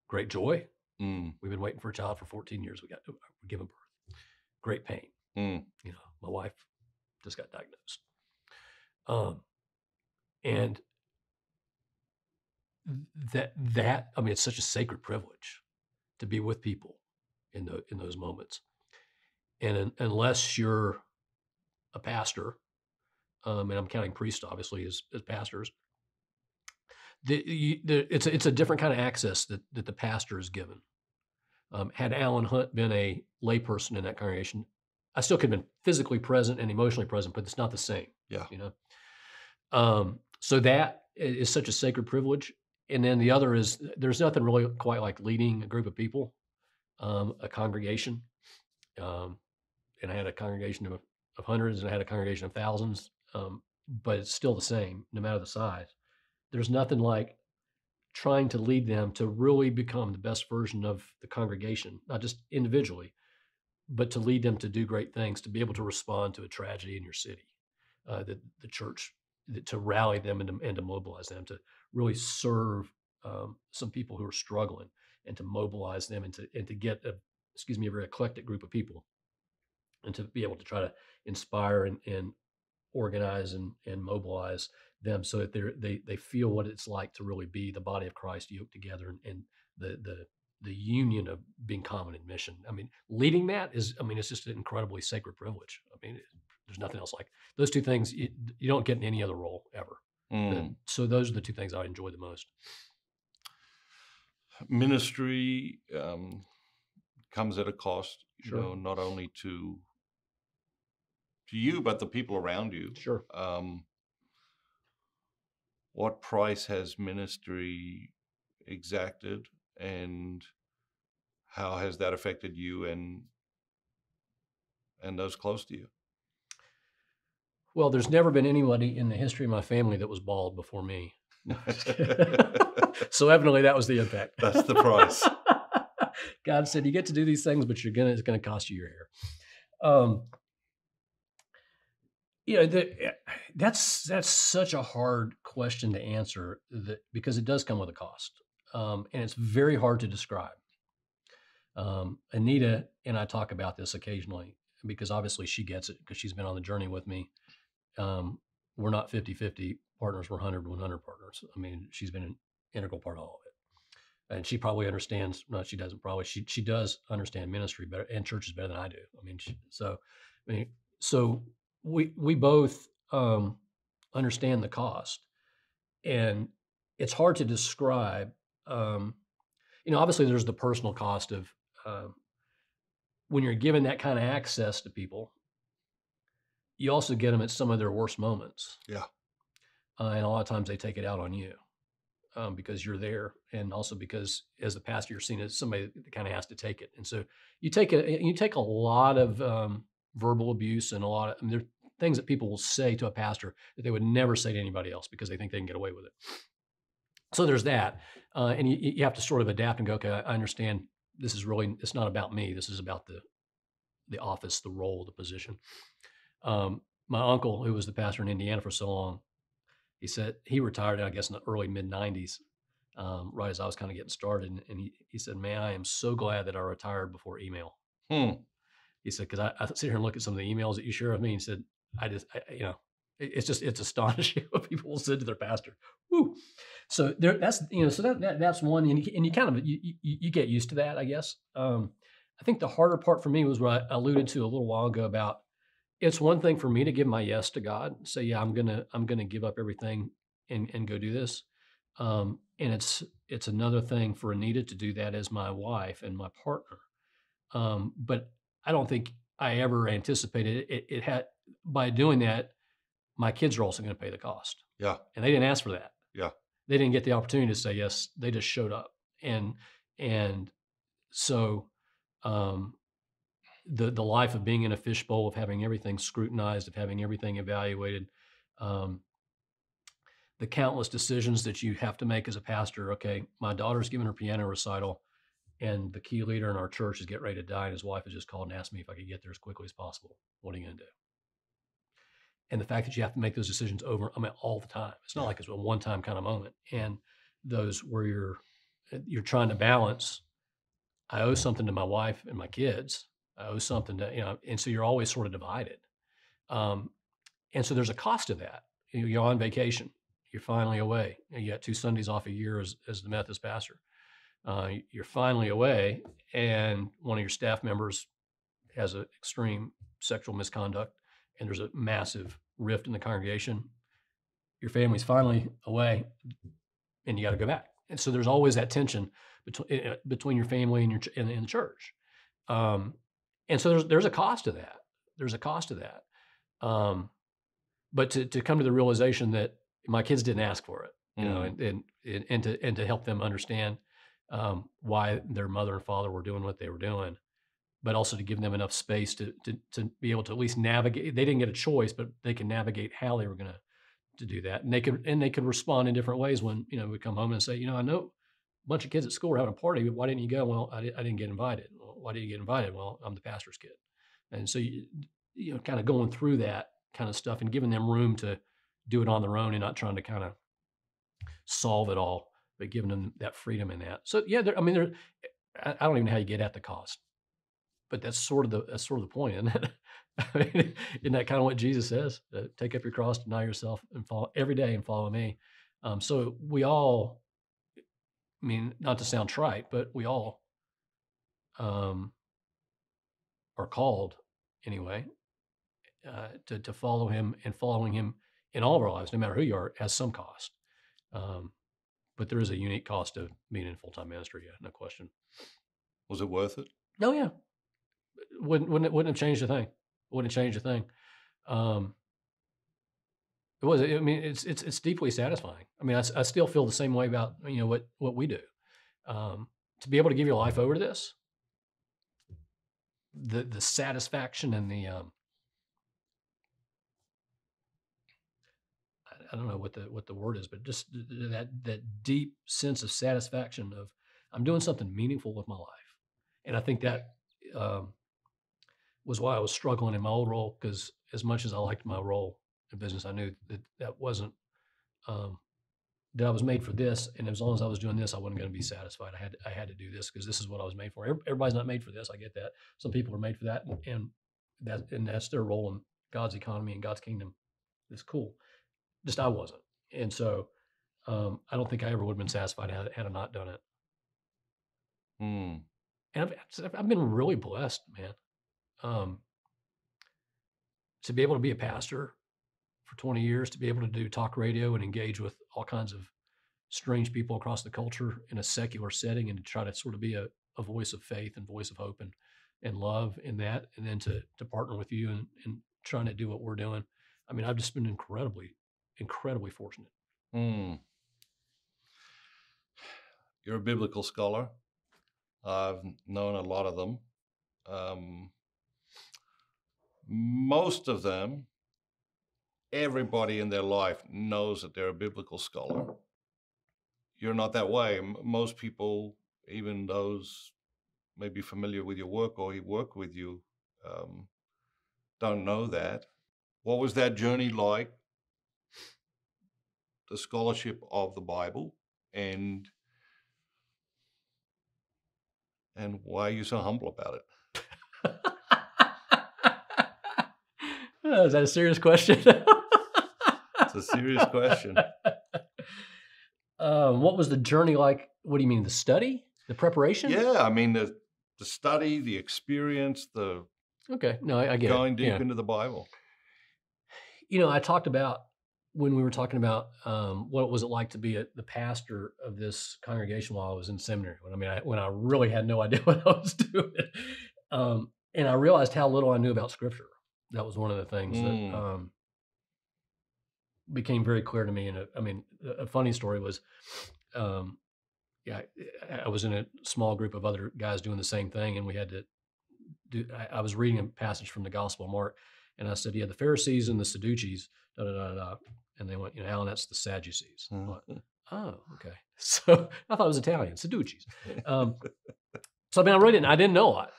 Great joy. Mm. We've been waiting for a child for 14 years. We're giving birth. Great pain. Mm. My wife just got diagnosed. And it's such a sacred privilege to be with people in those moments. And unless you're a pastor, and I'm counting priests obviously as pastors, it's a different kind of access that the pastor is given. Had Alan Hunt been a layperson in that congregation, I still could have been physically present and emotionally present, but it's not the same. Yeah. So that is such a sacred privilege. And then the other is, there's nothing really quite like leading a group of people, a congregation. Um, and I had a congregation of hundreds, and I had a congregation of thousands. But it's still the same, no matter the size. There's nothing like trying to lead them to really become the best version of the congregation, not just individually, but to lead them to do great things, to be able to respond to a tragedy in your city, the church, to rally them and to mobilize them, to really serve some people who are struggling, and to mobilize them and to get a very eclectic group of people, and to be able to try to inspire and organize and mobilize them so that they feel what it's like to really be the body of Christ yoked together, and the union of being common in mission. I mean, leading that is, I mean, it's just an incredibly sacred privilege. I mean, there's nothing else like those two things. You don't get in any other role ever. So those are the two things I enjoy the most. Ministry comes at a cost, Sure. not only to you, but the people around you. Sure. What price has ministry exacted, and how has that affected you and those close to you? Well, there's never been anybody in the history of my family that was bald before me. So evidently that was the impact. That's the price. God said, you get to do these things, but it's going to cost you your hair. That's such a hard question to answer, because it does come with a cost. And it's very hard to describe. Anita and I talk about this occasionally, because obviously she gets it, because she's been on the journey with me. We're not 50-50 partners, we're 100-100 partners. I mean, she's been an integral part of all of it. And she probably understands, no, she doesn't probably, she does understand ministry better and churches better than I do. I mean, so we both understand the cost, and it's hard to describe. Obviously there's the personal cost of when you're given that kind of access to people. You also get them at some of their worst moments. Yeah. And a lot of times they take it out on you because you're there, and also because as the pastor, you're seen as somebody that kind of has to take it. And so you take a lot of verbal abuse, and there are things that people will say to a pastor that they would never say to anybody else, because they think they can get away with it. So there's that. And you have to sort of adapt and go, okay, I understand it's not about me. This is about the office, the role, the position. My uncle, who was the pastor in Indiana for so long, he said he retired, I guess, in the early mid-90s, right as I was kind of getting started. And he said, man, I am so glad that I retired before email. He said, because I sit here and look at some of the emails that you share with me. He said, it's astonishing what people will say to their pastor. Woo. So that's one, and you kind of, you get used to that, I guess. I think the harder part for me was what I alluded to a little while ago about, it's one thing for me to give my yes to God, say, yeah, I'm gonna give up everything and go do this. And it's another thing for Anita to do that as my wife and my partner. But I don't think I ever anticipated it had, by doing that, my kids are also going to pay the cost. Yeah. And they didn't ask for that. Yeah. They didn't get the opportunity to say yes. They just showed up. And so the life of being in a fishbowl, of having everything scrutinized, of having everything evaluated, the countless decisions that you have to make as a pastor. Okay, my daughter's giving her piano recital, and the key leader in our church is getting ready to die, and his wife has just called and asked me if I could get there as quickly as possible. What are you going to do? And the fact that you have to make those decisions all the time. It's not like it's a one-time kind of moment. And those where you're trying to balance, I owe something to my wife and my kids. I owe something to, and so you're always sort of divided. And so there's a cost to that. You're on vacation. You're finally away. You got 2 Sundays off a year as the Methodist pastor. You're finally away, and one of your staff members has an extreme sexual misconduct, and there's a massive rift in the congregation. Your family's finally away, and you got to go back. And so there's always that tension between your family and the church. And so there's a cost to that. There's a cost to that. But to come to the realization that my kids didn't ask for it, and to help them understand why their mother and father were doing what they were doing, but also to give them enough space to be able to at least navigate. They didn't get a choice, but they can navigate how they were going to do that, and they could respond in different ways when we come home and say, I know a bunch of kids at school were having a party, but why didn't you go? Well, I didn't get invited. Well, why didn't you get invited? Well, I'm the pastor's kid, and so kind of going through that kind of stuff and giving them room to do it on their own and not trying to kind of solve it all, but giving them that freedom in that. So yeah, I don't even know how you get at the cost, but that's sort of the point, isn't it? I mean, isn't that kind of what Jesus says? Take up your cross, deny yourself, and follow every day and follow me. So we all, I mean, not to sound trite, but we all are called anyway to follow him, and following him in all of our lives, no matter who you are, has some cost. But there is a unique cost of being in full-time ministry. Yeah, no question. Was it worth it? Oh yeah, wouldn't have changed a thing. Wouldn't have changed a thing. It was. I mean, it's deeply satisfying. I mean, I still feel the same way about what we do. To be able to give your life over to this, the satisfaction and the I don't know what the word is, but just that deep sense of satisfaction of I'm doing something meaningful with my life, and I think that was why I was struggling in my old role, because as much as I liked my role in business, I knew that wasn't that I was made for this, and as long as I was doing this, I wasn't going to be satisfied. I had to do this because this is what I was made for. Everybody's not made for this. I get that. Some people are made for that, and that's their role in God's economy and God's kingdom. It's cool. Just I wasn't, and so I don't think I ever would have been satisfied had I not done it. And I've been really blessed, man, to be able to be a pastor for 20 years, to be able to do talk radio and engage with all kinds of strange people across the culture in a secular setting, and to try to sort of be a voice of faith and voice of hope and love in that, and then to partner with you and trying to do what we're doing. I mean, I've just been incredibly fortunate. You're a biblical scholar. I've known a lot of them. Most of them, everybody in their life knows that they're a biblical scholar. You're not that way. Most people, even those maybe familiar with your work or who work with you, don't know that. What was that journey like? The scholarship of the Bible, and why are you so humble about it? Is that a serious question? It's a serious question. What was the journey like? What do you mean, the study, the preparation? Yeah, I mean the study, the experience, Okay, no, I get going it. deep into the Bible. I talked about when we were talking about what was it like to be the pastor of this congregation while I was in seminary. When I really had no idea what I was doing, and I realized how little I knew about Scripture. That was one of the things that became very clear to me. And a funny story was, I was in a small group of other guys doing the same thing, and we had to do. I was reading a passage from the Gospel of Mark, and I said, "Yeah, the Pharisees and the Sadducees, da da da da," and they went, "Alan, that's the Sadducees." I went, oh, okay. So I thought it was Italian, Sadducees. So I read it, and I didn't know a lot,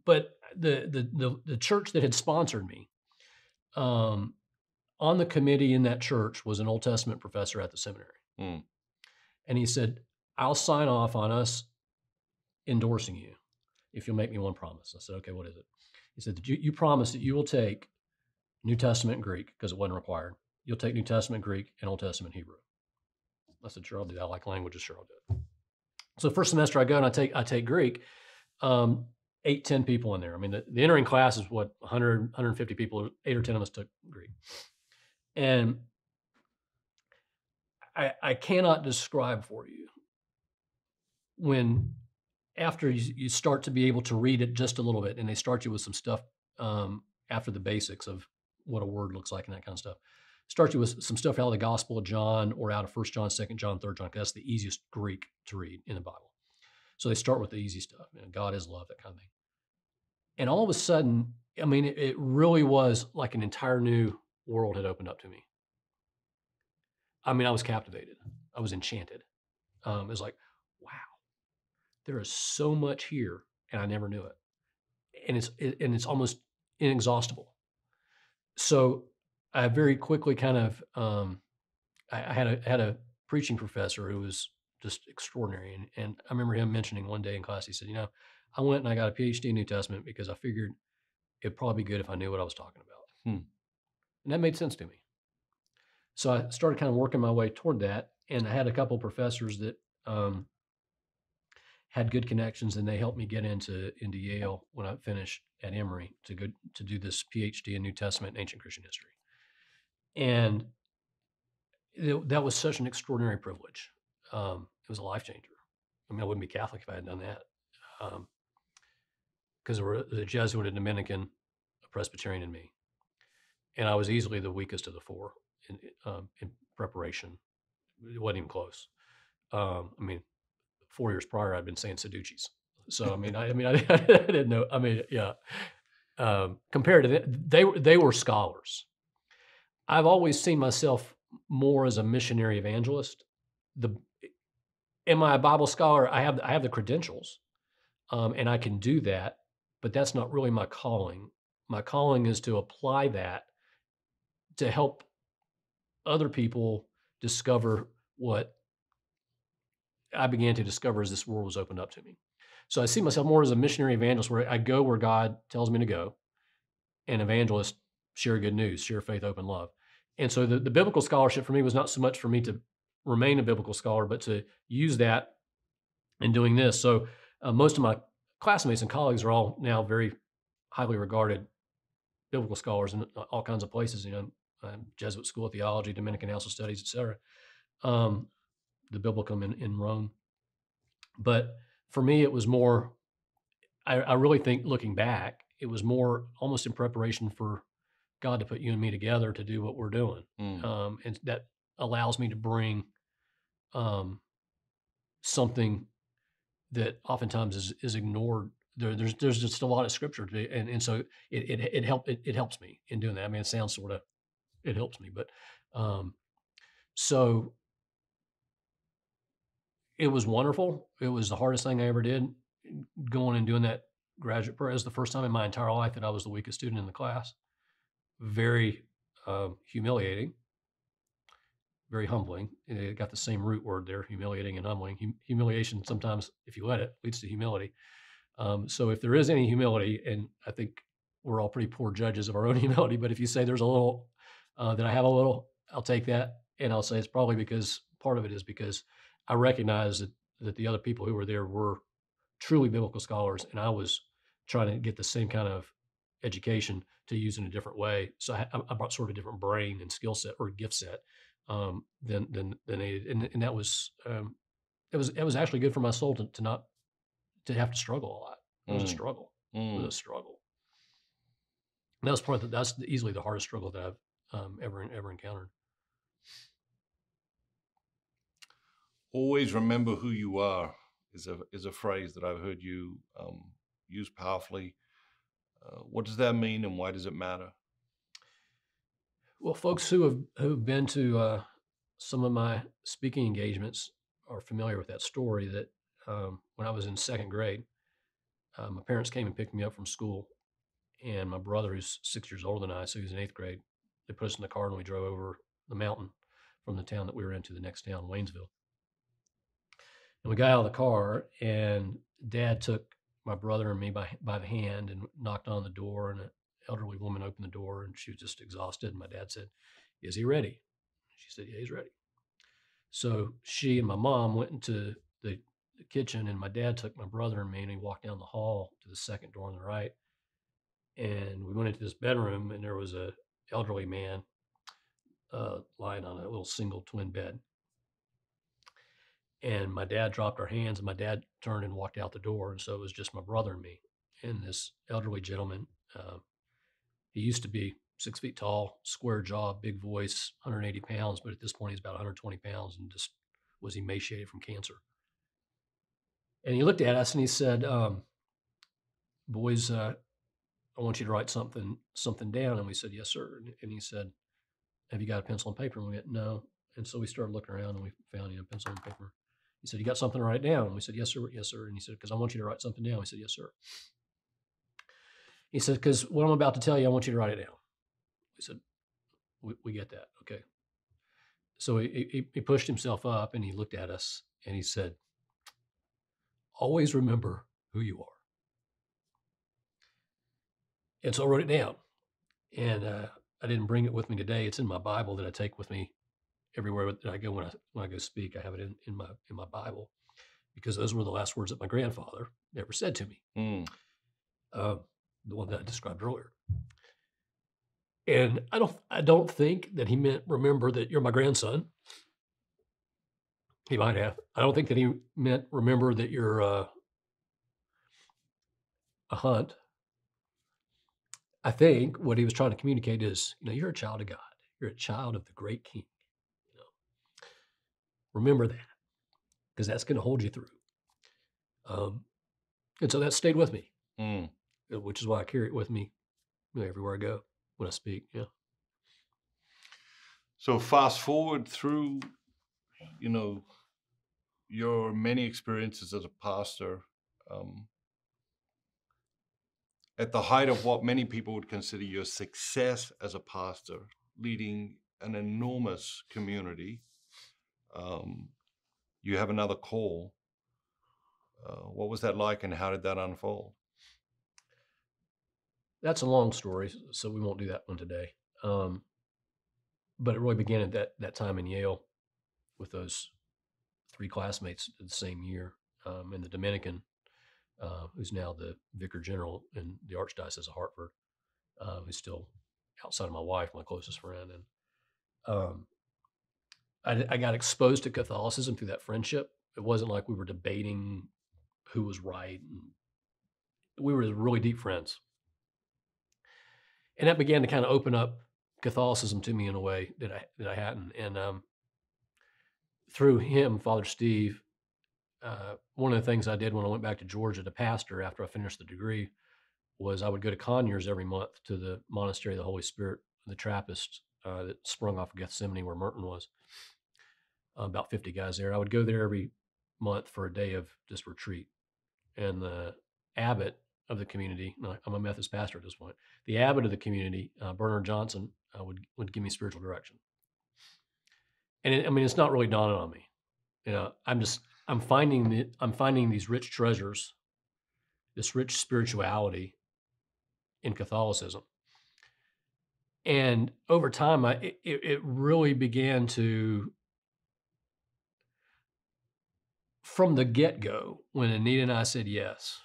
but the church that had sponsored me, on the committee in that church was an Old Testament professor at the seminary. And he said, "I'll sign off on us endorsing you if you'll make me one promise." I said, "Okay, what is it?" He said, you promise that you will take New Testament Greek, because it wasn't required. You'll take New Testament Greek and Old Testament Hebrew. I said, "Sure, I'll do that. I like languages, sure, I'll do it." So first semester I go and I take Greek, 8, 10 people in there. The entering class is 100, 150 people, 8 or 10 of us took Greek. And I cannot describe for you when, after you start to be able to read it just a little bit, and they start you with some stuff after the basics of what a word looks like and that kind of stuff. Start you with some stuff out of the Gospel of John or out of 1 John, 2 John, 3 John, because that's the easiest Greek to read in the Bible. So they start with the easy stuff. God is love, that kind of thing. And all of a sudden, I mean, it really was like an entire new world had opened up to me. I mean, I was captivated. I was enchanted. It was like, wow, there is so much here, and I never knew it. And it's almost inexhaustible. So I very quickly kind of I had a preaching professor who was just extraordinary, and I remember him mentioning one day in class. He said, "You know, I went and I got a PhD in New Testament because I figured it'd probably be good if I knew what I was talking about," Hmm. and that made sense to me. So I started kind of working my way toward that, and I had a couple of professors that um, had good connections, and they helped me get into Yale when I finished at Emory to go to do this PhD in New Testament and ancient Christian history. And that was such an extraordinary privilege. It was a life changer. I mean, I wouldn't be Catholic if I had done that, because there were a Jesuit, a Dominican, a Presbyterian, and me, and I was easily the weakest of the four in preparation. It wasn't even close. I mean, 4 years prior, I'd been saying Seduces. So I I didn't know. I mean, yeah. Compared to them, they were scholars. I've always seen myself more as a missionary evangelist. The Am I a Bible scholar? I have the credentials, and I can do that, but that's not really my calling. My calling is to apply that to help other people discover what I began to discover as this world was opened up to me. So I see myself more as a missionary evangelist where I go where God tells me to go, and evangelist share good news, share faith, open love. And so the biblical scholarship for me was not so much for me to remain a biblical scholar, but to use that in doing this. So most of my classmates and colleagues are all now very highly regarded biblical scholars in all kinds of places, Jesuit School of Theology, Dominican House of Studies, et cetera, um, the Biblicum in Rome. But for me, it was more, I really think looking back, it was more almost in preparation for God to put you and me together to do what we're doing. And that allows me to bring something that oftentimes is ignored. There's just a lot of scripture to be, and so it helps me in doing that. I mean, it sounds sort of, it helps me, but um, so it was wonderful. It was the hardest thing I ever did, going and doing that graduate program. It was the first time in my entire life that I was the weakest student in the class. Very humiliating, very humbling. It got the same root word there, humiliating and humbling. Humiliation sometimes, if you let it, leads to humility. So if there is any humility, and I think we're all pretty poor judges of our own humility, but if you say there's a little, that I have a little, I'll take that. And I'll say it's probably because part of it is because I recognize that the other people who were there were truly biblical scholars, and I was trying to get the same kind of education to use in a different way. So I brought sort of a different brain and skill set or gift set than they did, and that was it was actually good for my soul to not to have to struggle a lot. It was a struggle. It was a struggle. And that was that's easily the hardest struggle that I've ever encountered. Always remember who you are is a phrase that I've heard you use powerfully. What does that mean, and why does it matter? Well, folks who've been to some of my speaking engagements are familiar with that story. That when I was in second grade, my parents came and picked me up from school, and my brother, who's 6 years older than I, so he was in eighth grade, they put us in the car and we drove over the mountain from the town that we were in to the next town, Waynesville. And we got out of the car, and Dad took my brother and me by the hand and knocked on the door, and an elderly woman opened the door, and she was just exhausted. And my dad said, "Is he ready?" She said, "Yeah, he's ready." So she and my mom went into the kitchen, and my dad took my brother and me, and he walked down the hall to the second door on the right. And we went into this bedroom, and there was a elderly man lying on a little single twin bed. And my dad dropped our hands, and my dad turned and walked out the door. And so it was just my brother and me. And this elderly gentleman, he used to be 6 feet tall, square jaw, big voice, 180 pounds, but at this point he's about 120 pounds and just was emaciated from cancer. And he looked at us and he said, "Boys, I want you to write something down. And we said, yes, sir. And he said, have you got a pencil and paper? And we went, no. And so we started looking around and we found, pencil and paper. He said, you got something to write down? And we said, yes, sir. Yes, sir. And he said, because I want you to write something down. We said, yes, sir. He said, because what I'm about to tell you, I want you to write it down. We said, we get that. Okay. So he pushed himself up and he looked at us and he said, always remember who you are. And so I wrote it down. And I didn't bring it with me today. It's in my Bible that I take with me everywhere that I go when I go speak. I have it in my Bible because those were the last words that my grandfather ever said to me. The one that I described earlier. And I don't think that he meant remember that you're my grandson. He might have. I don't think that he meant remember that you're a hunt. I think what he was trying to communicate is, you're a child of God. You're a child of the great King. Remember that, because that's going to hold you through. And so that stayed with me, which is why I carry it with me everywhere I go when I speak. Yeah. So fast forward through, your many experiences as a pastor, at the height of what many people would consider your success as a pastor, leading an enormous community. You have another call. What was that like, and how did that unfold? That's a long story, so we won't do that one today. But it really began at that time in Yale with those 3 classmates the same year, and the Dominican, who's now the Vicar General in the Archdiocese of Hartford, who's still outside of my wife, my closest friend. And I got exposed to Catholicism through that friendship. It wasn't like we were debating who was right. We were really deep friends. And that began to kind of open up Catholicism to me in a way that I hadn't. And through him, Father Steve, one of the things I did when I went back to Georgia to pastor after I finished the degree was I would go to Conyers every month to the Monastery of the Holy Spirit, the Trappist that sprung off of Gethsemane where Merton was. About 50 guys there. I would go there every month for a day of just retreat. And the abbot of the community, I'm a Methodist pastor at this point, the abbot of the community, Bernard Johnson, would give me spiritual direction. And it's not really dawning on me. I'm finding these rich treasures, this rich spirituality in Catholicism. And over time, it really began to, from the get-go, when Anita and I said yes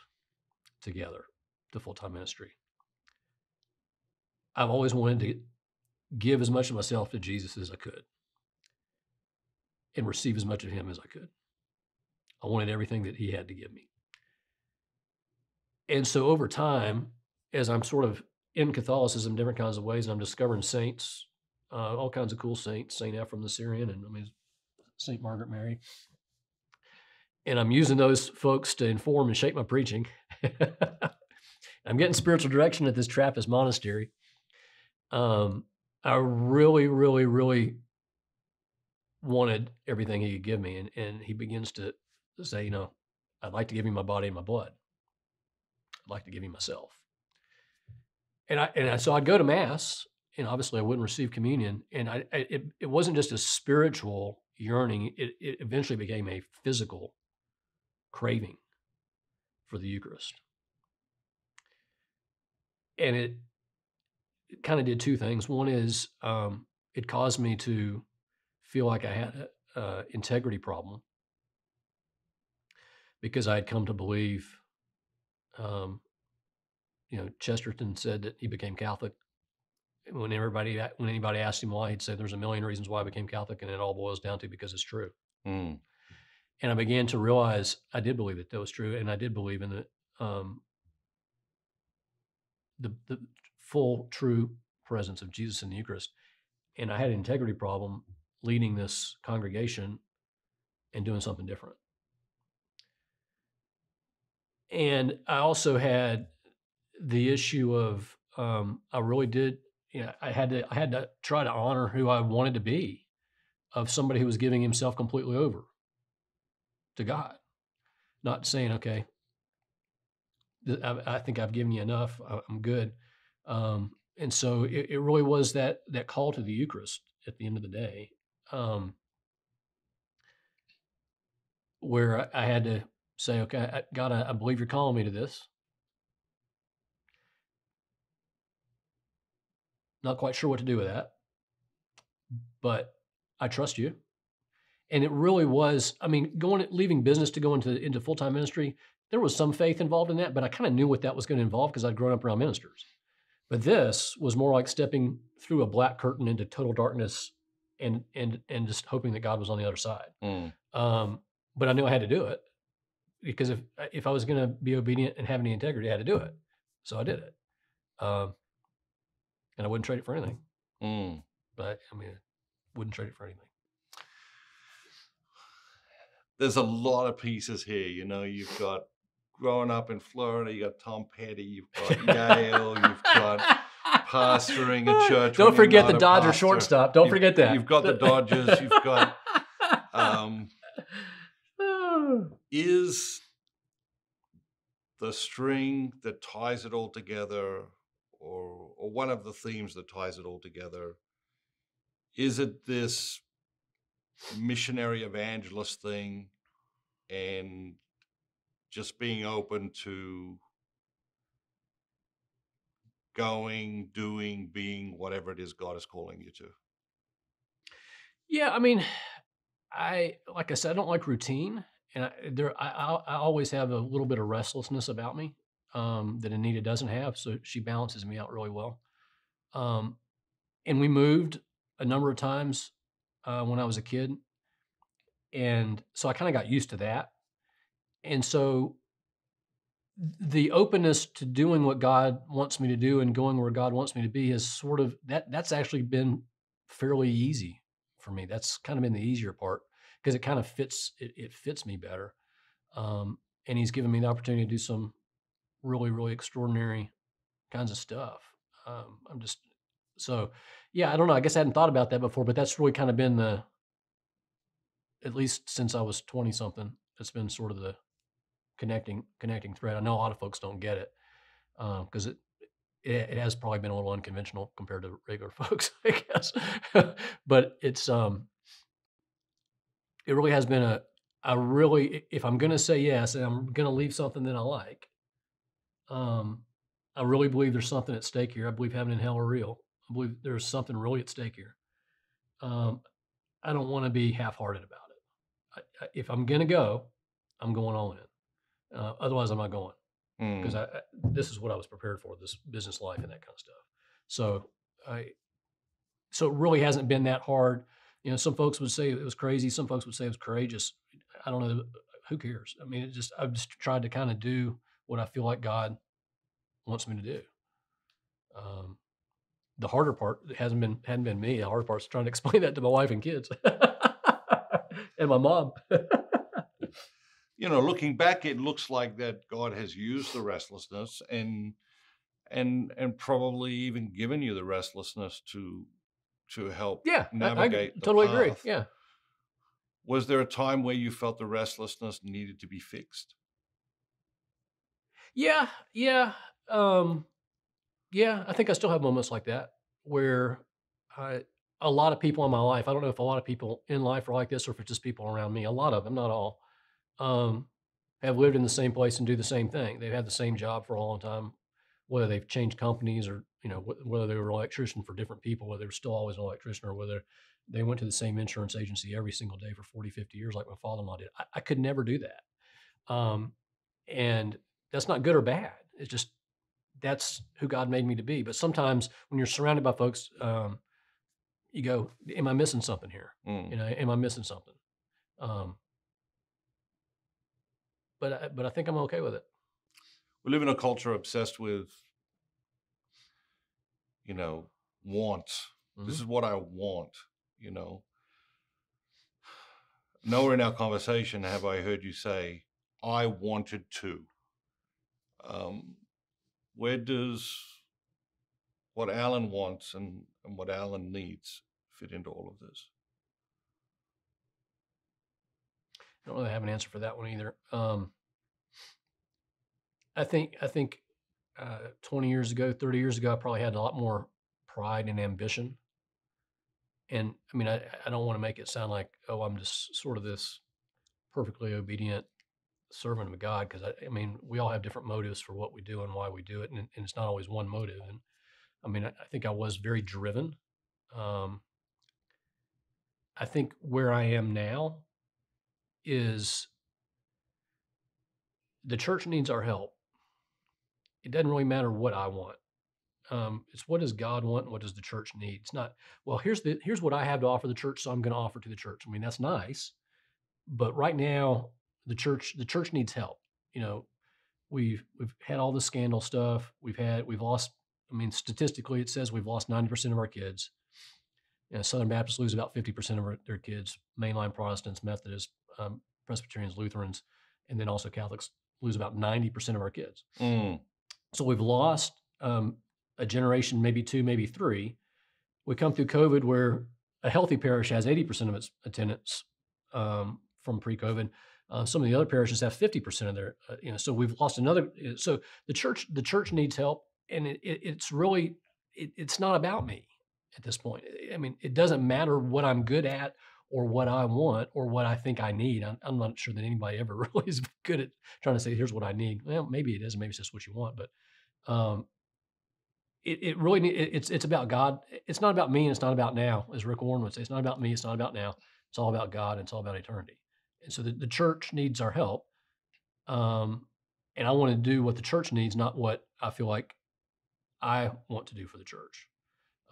together to full-time ministry, I've always wanted to give as much of myself to Jesus as I could and receive as much of him as I could. I wanted everything that he had to give me. And so over time, as I'm sort of in Catholicism, different kinds of ways, and I'm discovering saints, all kinds of cool saints, St. Ephrem the Syrian, and St. Margaret Mary. And I'm using those folks to inform and shape my preaching. I'm getting spiritual direction at this Trappist monastery. I really, really, really wanted everything he could give me. And he begins to say, I'd like to give you my body and my blood. I'd like to give you myself. And so I'd go to Mass, and obviously I wouldn't receive communion. And it wasn't just a spiritual yearning. It eventually became a physical craving for the Eucharist. And it kind of did 2 things. One is it caused me to feel like I had an integrity problem because I had come to believe, Chesterton said that he became Catholic. When anybody asked him why, he'd say there's a million reasons why I became Catholic, and it all boils down to because it's true. And I began to realize I did believe that was true, and I did believe in the full, true presence of Jesus in the Eucharist. And I had an integrity problem leading this congregation and doing something different. And I also had the issue of I really did. I had to try to honor who I wanted to be, of somebody who was giving himself completely over to God, not saying, okay, I think I've given you enough. I'm good. And so it really was that call to the Eucharist at the end of the day, um, where I had to say, okay, God, I believe you're calling me to this. Not quite sure what to do with that, but I trust you. And it really was, I mean, leaving business to go into full-time ministry, there was some faith involved in that, but I kind of knew what that was going to involve because I'd grown up around ministers. But this was more like stepping through a black curtain into total darkness and just hoping that God was on the other side. But I knew I had to do it because if I was going to be obedient and have any integrity, I had to do it. So I did it. And I wouldn't trade it for anything. But I mean, wouldn't trade it for anything. There's a lot of pieces here. You know, you've got growing up in Florida, you got Tom Petty, you've got Yale, you've got pastoring a church. Don't forget the Dodger shortstop. Don't forget that. You've got the Dodgers. You've got. Is the string that ties it all together, or one of the themes that ties it all together, is it this missionary evangelist thing and just being open to going, doing, being whatever it is God is calling you to? Yeah, I mean, like I said, I don't like routine, and I always have a little bit of restlessness about me that Anita doesn't have, so she balances me out really well. And we moved a number of times when I was a kid, and so I kind of got used to that. And so the openness to doing what God wants me to do and going where God wants me to be is sort of that's actually been fairly easy for me. That's kind of been the easier part because it kind of fits, it fits me better. And he's given me the opportunity to do some really, really extraordinary kinds of stuff. Yeah, I don't know. I guess I hadn't thought about that before, but that's really kind of been at least since I was 20 something, it's been sort of the connecting thread. I know a lot of folks don't get it because it has probably been a little unconventional compared to regular folks, I guess. But it really has been if I'm going to say yes and I'm going to leave something that I like, I really believe there's something at stake here. I believe heaven and hell are real. I believe there's something really at stake here. I don't want to be half-hearted about it. If I'm going to go, I'm going all in. Otherwise, I'm not going because this is what I was prepared for, this business life and that kind of stuff. So it really hasn't been that hard. You know, some folks would say it was crazy. Some folks would say it was courageous. I don't know. Who cares? I mean, I've just tried to kind of do what I feel like God wants me to do. The harder part hadn't been me. The harder part's trying to explain that to my wife and kids and my mom. You know, looking back, it looks like that God has used the restlessness and probably even given you the restlessness to help navigate I totally the path. agree. Yeah. Was there a time where you felt the restlessness needed to be fixed? Yeah. I think I still have moments like that where a lot of people in my life, I don't know if a lot of people in life are like this or if it's just people around me, a lot of them, not all, have lived in the same place and do the same thing. They've had the same job for a long time, whether they've changed companies or, you know, whether they were an electrician for different people, whether they were still always an electrician or whether they went to the same insurance agency every single day for 40, 50 years like my father-in-law did. I could never do that. And that's not good or bad. It's just, that's who God made me to be. But sometimes when you're surrounded by folks, you go, am I missing something here? You know, am I missing something? But I think I'm okay with it. We live in a culture obsessed with, you know, wants. This is what I want, you know. Nowhere in our conversation have I heard you say, I wanted to. where does what Alan wants and what Alan needs fit into all of this? I don't really have an answer for that one either. I think 20 years ago, 30 years ago, I probably had a lot more pride and ambition. And I mean, I don't want to make it sound like, oh, I'm just sort of this perfectly obedient servant of God, because I mean, we all have different motives for what we do and why we do it, and it's not always one motive. And I mean, I think I was very driven. I think where I am now is the church needs our help. It doesn't really matter what I want. It's what does God want and what does the church need? It's not, well, here's what I have to offer the church, so I'm going to offer to the church. I mean, that's nice, but right now the church needs help. You know, we've had all the scandal stuff. We've lost. I mean, statistically, it says we've lost 90% of our kids. You know, Southern Baptists lose about 50% of their kids. Mainline Protestants, Methodists, Presbyterians, Lutherans, and then also Catholics lose about 90% of our kids. So we've lost a generation, maybe two, maybe three. We come through COVID where a healthy parish has 80% of its attendance from pre-COVID. Some of the other parishes have 50% of their, so we've lost another. So the church needs help, and it's really, it's not about me at this point. I mean, it doesn't matter what I'm good at or what I want or what I think I need. I'm not sure that anybody ever really is good at trying to say, here's what I need. Well, maybe it is, maybe it's just what you want, but it really, it's about God. It's not about me, and it's not about now, as Rick Warren would say. It's not about me, it's not about now. It's all about God, and it's all about eternity. And so the church needs our help. And I want to do what the church needs, not what I feel like I want to do for the church.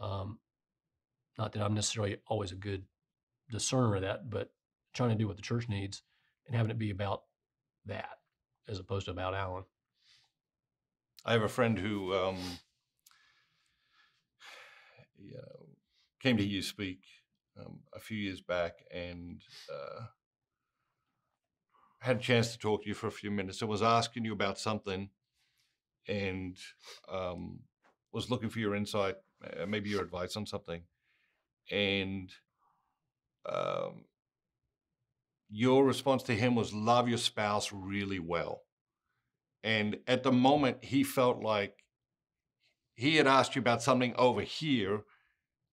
Not that I'm necessarily always a good discerner of that, but trying to do what the church needs and having it be about that as opposed to about Alan. I have a friend who came to hear you speak a few years back and had a chance to talk to you for a few minutes. I was asking you about something and was looking for your insight, maybe your advice on something. And your response to him was love your spouse really well. And at the moment, he felt like he had asked you about something over here,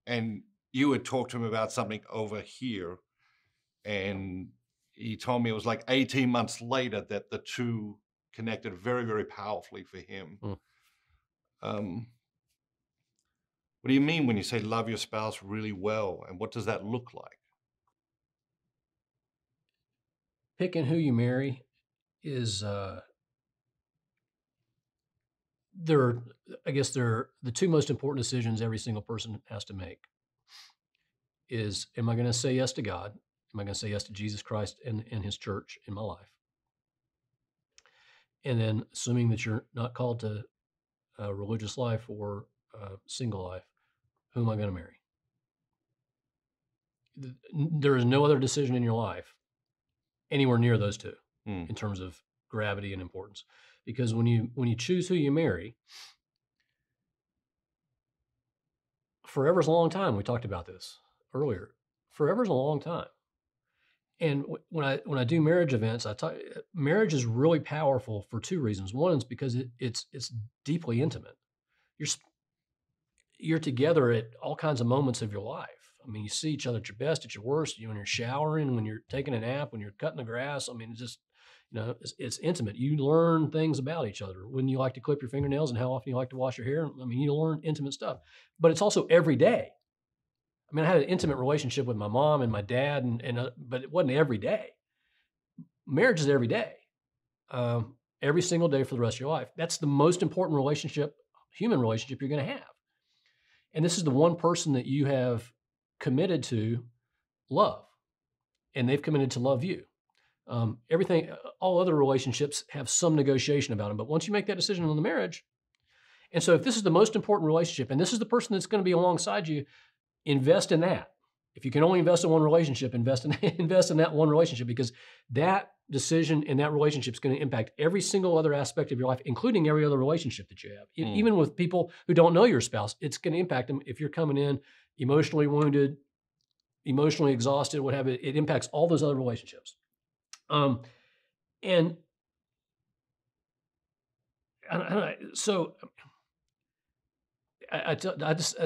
and you had talked to him about something over here. And he told me it was like 18 months later that the two connected very, very powerfully for him. What do you mean when you say love your spouse really well, and what does that look like? Picking who you marry is they're the two most important decisions every single person has to make. Is, am I going to say yes to God? Am I going to say yes to Jesus Christ and his church in my life? And then, assuming that you're not called to a religious life or a single life, who am I going to marry? There is no other decision in your life anywhere near those two in terms of gravity and importance. Because when you choose who you marry, forever's a long time. We talked about this earlier. Forever's a long time. And when I do marriage events, marriage is really powerful for two reasons. One is because it's deeply intimate. You're together at all kinds of moments of your life. I mean, you see each other at your best, at your worst. When you're showering, when you're taking a nap, when you're cutting the grass. I mean, it's just, it's intimate. You learn things about each other. When you like to clip your fingernails and how often you like to wash your hair. I mean, you learn intimate stuff. But it's also every day. I mean, I had an intimate relationship with my mom and my dad, but it wasn't every day. Marriage is every day, every single day for the rest of your life. That's the most important human relationship you're going to have. And this is the one person that you have committed to love, and they've committed to love you. All other relationships have some negotiation about them, but once you make that decision on the marriage, and so if this is the most important relationship, and this is the person that's going to be alongside you, invest in that. If you can only invest in one relationship, invest in that one relationship, because that decision in that relationship is going to impact every single other aspect of your life, including every other relationship that you have. Even with people who don't know your spouse, it's going to impact them. If you're coming in emotionally wounded, emotionally exhausted, what have you, it impacts all those other relationships. And so I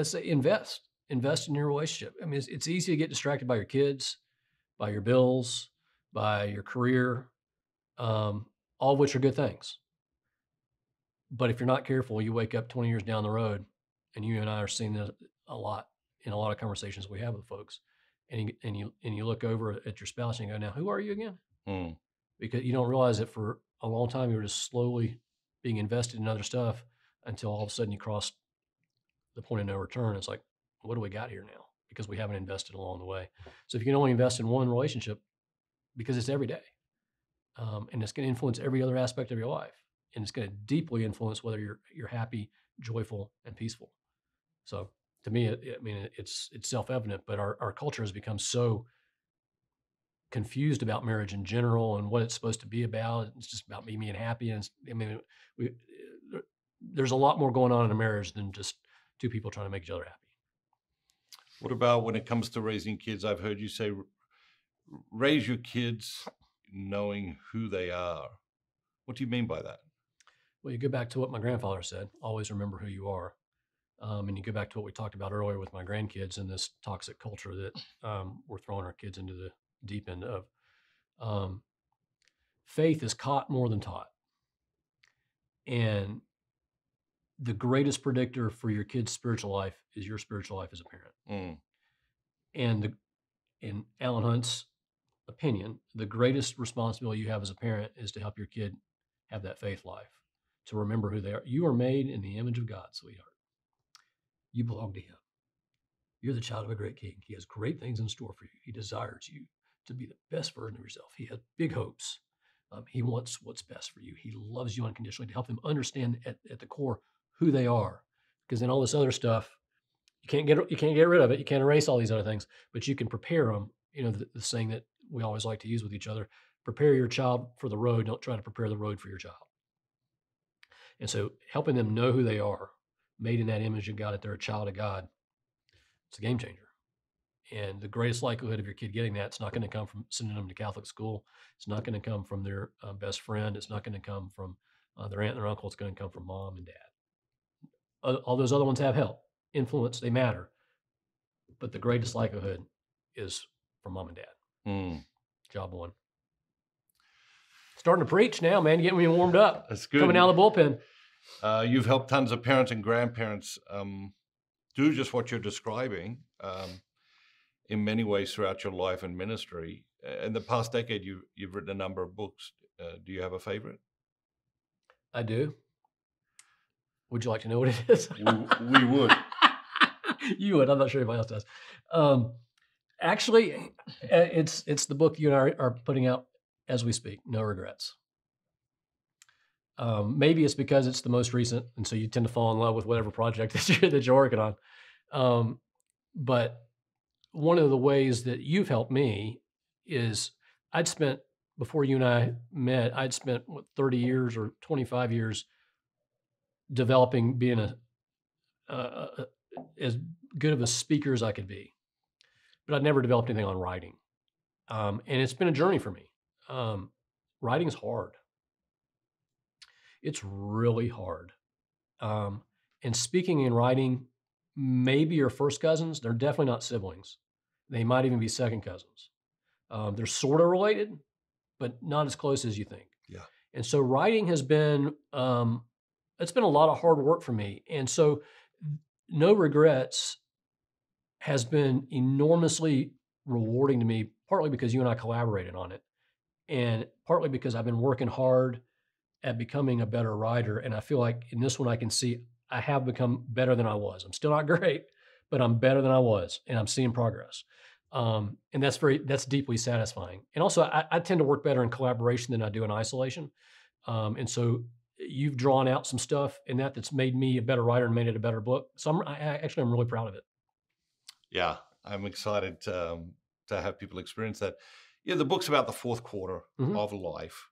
say invest in your relationship. I mean, it's easy to get distracted by your kids, by your bills, by your career, all of which are good things. But if you're not careful, you wake up 20 years down the road, and you and I are seeing this a lot in a lot of conversations we have with folks, and you look over at your spouse and you go, now, who are you again? Because you don't realize that for a long time you were just slowly being invested in other stuff until all of a sudden you crossed the point of no return. It's like, what do we got here now? Because we haven't invested along the way. So if you can only invest in one relationship, because it's every day, and it's going to influence every other aspect of your life, and it's going to deeply influence whether you're happy, joyful, and peaceful. So to me, it's self-evident, but our culture has become so confused about marriage in general and what it's supposed to be about. It's just about me being happy. And there's a lot more going on in a marriage than just two people trying to make each other happy. What about when it comes to raising kids? I've heard you say, raise your kids knowing who they are. What do you mean by that? Well, you go back to what my grandfather said, always remember who you are. And you go back to what we talked about earlier with my grandkids and this toxic culture that we're throwing our kids into the deep end of. Faith is caught more than taught. And the greatest predictor for your kid's spiritual life is your spiritual life as a parent. And in Alan Hunt's opinion, the greatest responsibility you have as a parent is to help your kid have that faith life, to remember who they are. You are made in the image of God, sweetheart. You belong to him. You're the child of a great king. He has great things in store for you. He desires you to be the best version of yourself. He has big hopes. He wants what's best for you. He loves you unconditionally, to help them understand at the core who they are. Because then all this other stuff, you can't get rid of it. You can't erase all these other things, but you can prepare them. You know, the saying that we always like to use with each other: prepare your child for the road. Don't try to prepare the road for your child. And so helping them know who they are, made in that image of God, that they're a child of God, it's a game changer. And the greatest likelihood of your kid getting that, it's not going to come from sending them to Catholic school. It's not going to come from their best friend. It's not going to come from their aunt and their uncle. It's going to come from mom and dad. All those other ones have help, influence, they matter. But the greatest likelihood is from mom and dad. Job one. Starting to preach now, man. Getting me warmed up. That's good. Coming out of the bullpen. You've helped tons of parents and grandparents do just what you're describing in many ways throughout your life and ministry. In the past decade, you've written a number of books. Do you have a favorite? I do. Would you like to know what it is? We would. You would. I'm not sure anybody else does. Actually, it's the book you and I are putting out as we speak. No Regrets. Maybe it's because it's the most recent, and so you tend to fall in love with whatever project that you're working on. But one of the ways that you've helped me is before you and I met, I'd spent 30 years or 25 years developing, being as good of a speaker as I could be. But I'd never developed anything on writing. And it's been a journey for me. Writing is hard. It's really hard. And speaking and writing maybe your first cousins. They're definitely not siblings. They might even be second cousins. They're sort of related, but not as close as you think. Yeah. And so writing has been, it's been a lot of hard work for me. And so No Regrets has been enormously rewarding to me, partly because you and I collaborated on it, and partly because I've been working hard at becoming a better writer. And I feel like in this one, I can see I have become better than I was. I'm still not great, but I'm better than I was, and I'm seeing progress. And that's deeply satisfying. And also I tend to work better in collaboration than I do in isolation. And so you've drawn out some stuff in that's made me a better writer and made it a better book. So I'm really proud of it. Yeah, I'm excited to have people experience that. Yeah, the book's about the fourth quarter Mhm. of life.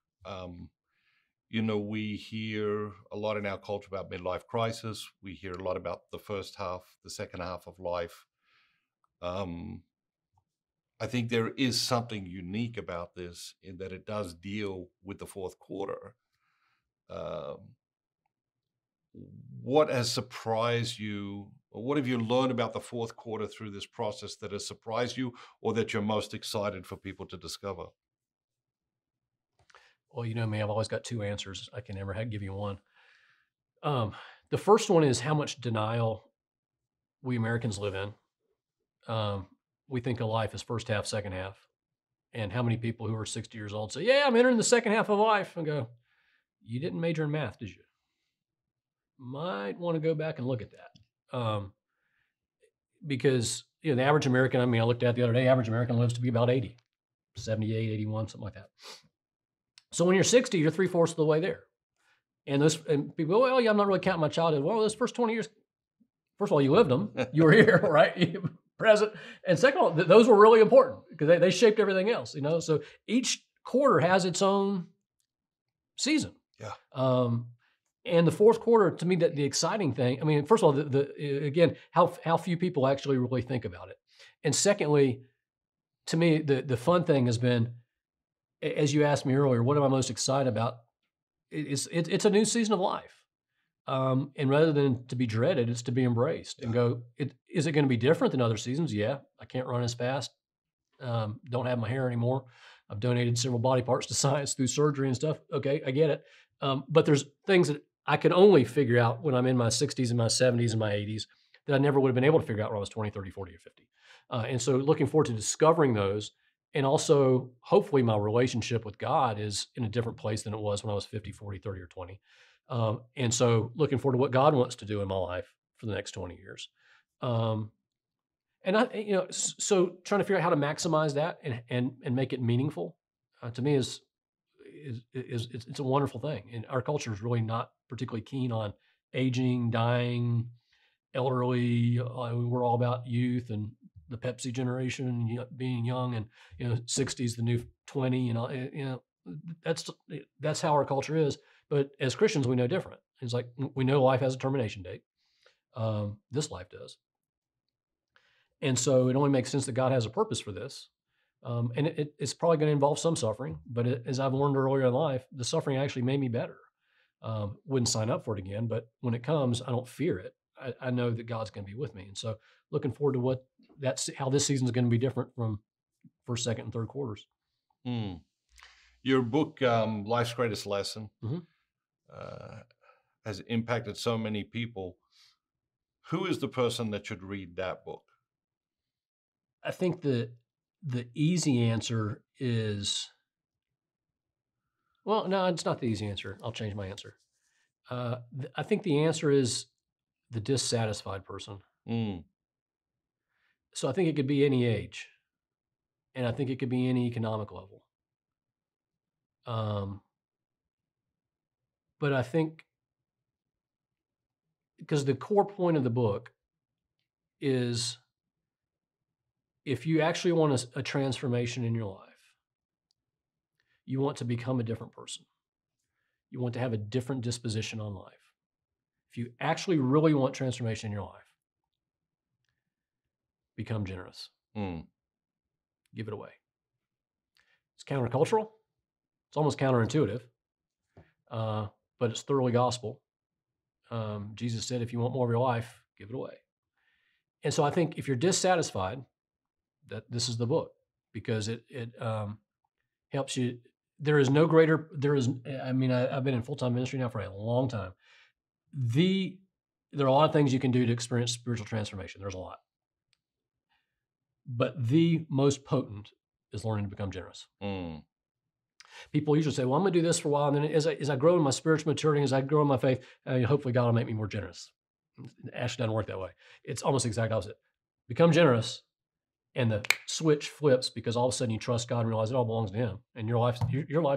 We hear a lot in our culture about midlife crisis. We hear a lot about the first half, the second half of life. Um, I think there is something unique about this in that it does deal with the fourth quarter. Um, what has surprised you, or what have you learned about the fourth quarter through this process that has surprised you, or that you're most excited for people to discover? Well, you know me, I've always got two answers. I can never give you one. Um, the first one is how much denial we Americans live in. Um, we think of life as first half, second half. And how many people who are 60 years old say, "Yeah, I'm entering the second half of life," and go, "You didn't major in math, did you?" Might want to go back and look at that. Because the average American, I mean, I looked at the other day, average American lives to be about 80, 78, 81, something like that. So when you're 60, you're three-fourths of the way there. And people go, "Well, yeah, I'm not really counting my childhood." Well, those first 20 years, first of all, you lived them. You were here, right? You present. And second of all, those were really important because they shaped everything else, So each quarter has its own season. Yeah. And the fourth quarter, to me, that the exciting thing. I mean, first of all, again, how few people actually really think about it, and secondly, to me, the fun thing has been, as you asked me earlier, what am I most excited about? It's a new season of life, and rather than to be dreaded, it's to be embraced and go. Is it going to be different than other seasons? Yeah, I can't run as fast. Don't have my hair anymore. I've donated several body parts to science through surgery and stuff. Okay, I get it. But there's things that I can only figure out when I'm in my 60s and my 70s and my 80s that I never would have been able to figure out when I was 20, 30, 40, or 50. And so looking forward to discovering those. And also, hopefully, my relationship with God is in a different place than it was when I was 50, 40, 30, or 20. And so looking forward to what God wants to do in my life for the next 20 years. Um, so trying to figure out how to maximize that and make it meaningful, to me it's a wonderful thing. And our culture is really not particularly keen on aging, dying, elderly. We're all about youth and the Pepsi generation, being young, and 60 is the new 20, and that's how our culture is. But as Christians, we know different. It's like we know life has a termination date. This life does. And so it only makes sense that God has a purpose for this. And it's probably going to involve some suffering, but as I've learned earlier in life, the suffering actually made me better. Wouldn't sign up for it again, but when it comes, I don't fear it. I know that God's going to be with me. And so looking forward to how this season is going to be different from first, second, and third quarters. Your book, Life's Greatest Lesson, Mm-hmm. has impacted so many people. Who is the person that should read that book? I think the easy answer is, well, no, it's not the easy answer. I'll change my answer. I think the answer is the dissatisfied person. So I think it could be any age, and I think it could be any economic level. But I think because the core point of the book is, if you actually want a transformation in your life, you want to become a different person. You want to have a different disposition on life. If you actually really want transformation in your life, become generous. Give it away. It's countercultural. It's almost counterintuitive, but it's thoroughly gospel. Jesus said, if you want more of your life, give it away. And so I think if you're dissatisfied, that this is the book, because it helps you. I've been in full-time ministry now for a long time. There are a lot of things you can do to experience spiritual transformation. There's a lot. But the most potent is learning to become generous. People usually say, well, I'm going to do this for a while, and then as I grow in my spiritual maturity, as I grow in my faith, hopefully God will make me more generous. It actually doesn't work that way. It's almost the exact opposite. Become generous, and the switch flips, because all of a sudden you trust God and realize it all belongs to Him, and your life's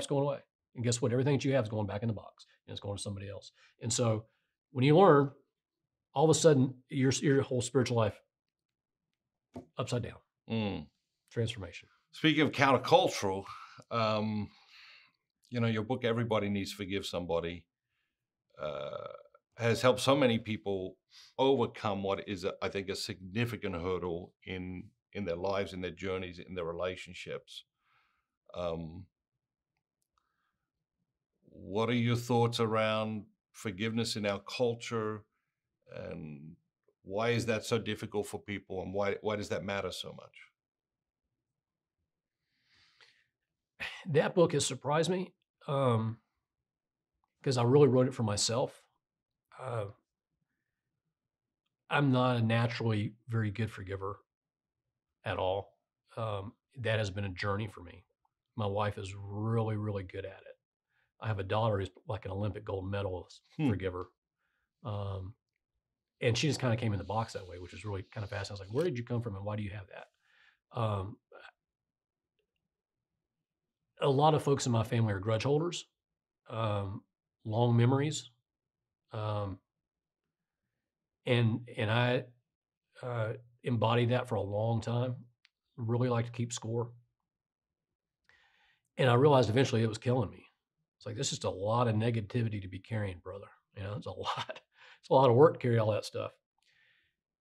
going away. And guess what? Everything that you have is going back in the box, and it's going to somebody else. And so when you learn, all of a sudden your whole spiritual life upside down. Transformation. Speaking of countercultural, um, your book "Everybody Needs to Forgive Somebody" uh, has helped so many people overcome what is, I think, a significant hurdle in their lives, in their journeys, in their relationships. Um, what are your thoughts around forgiveness in our culture, and why is that so difficult for people, and why does that matter so much? That book has surprised me because I really wrote it for myself. Uh, I'm not a naturally very good forgiver at all. That has been a journey for me. My wife is really, really good at it. I have a daughter who's like an Olympic gold medalist Hmm. forgiver. Um, and she just kind of came in the box that way, which is really kind of fascinating. I was like, where did you come from and why do you have that? A lot of folks in my family are grudge holders, um, long memories. Um, and I uh, embodied that for a long time. Really like to keep score, and I realized eventually it was killing me. It's like this is just a lot of negativity to be carrying, brother. It's a lot. It's a lot of work to carry all that stuff.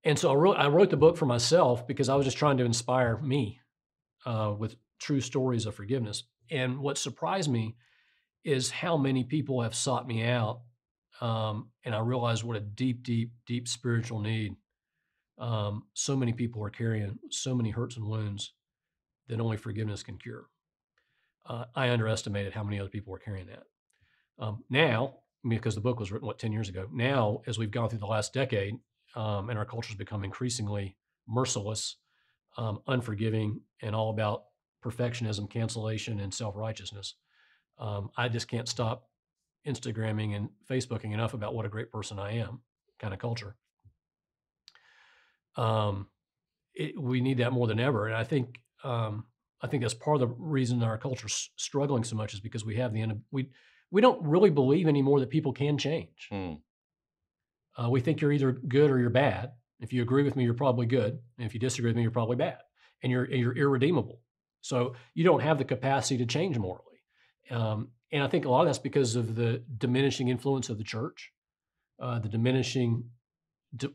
And so I wrote the book for myself because I was just trying to inspire me with true stories of forgiveness. And what surprised me is how many people have sought me out, and I realized what a deep, deep, deep spiritual need. So many people are carrying so many hurts and wounds that only forgiveness can cure. I underestimated how many other people were carrying that. Now, because the book was written, 10 years ago? Now, as we've gone through the last decade, and our culture's become increasingly merciless, unforgiving, and all about perfectionism, cancellation, and self righteousness, I just can't stop Instagramming and Facebooking enough about what a great person I am, kind of culture. Um, we need that more than ever. And I think that's part of the reason our culture's struggling so much is because we have we don't really believe anymore that people can change. Hmm. We think you're either good or you're bad. If you agree with me, you're probably good. And if you disagree with me, you're probably bad. And you're irredeemable. So you don't have the capacity to change morally. And I think a lot of that's because of the diminishing influence of the church, the diminishing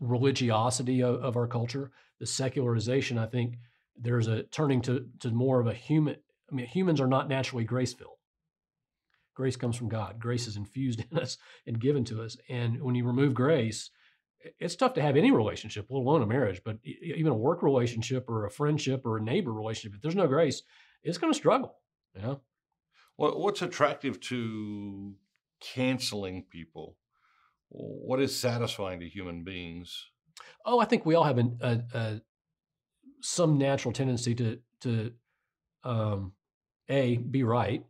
religiosity of our culture, the secularization. I think there's a turning to more of a human. I mean, humans are not naturally grace filled. Grace comes from God. Grace is infused in us and given to us. And when you remove grace, it's tough to have any relationship, let alone a marriage, but even a work relationship or a friendship or a neighbor relationship. If there's no grace, it's going to struggle. You know. What's attractive to canceling people? What is satisfying to human beings? Oh, I think we all have some natural tendency to um, be right,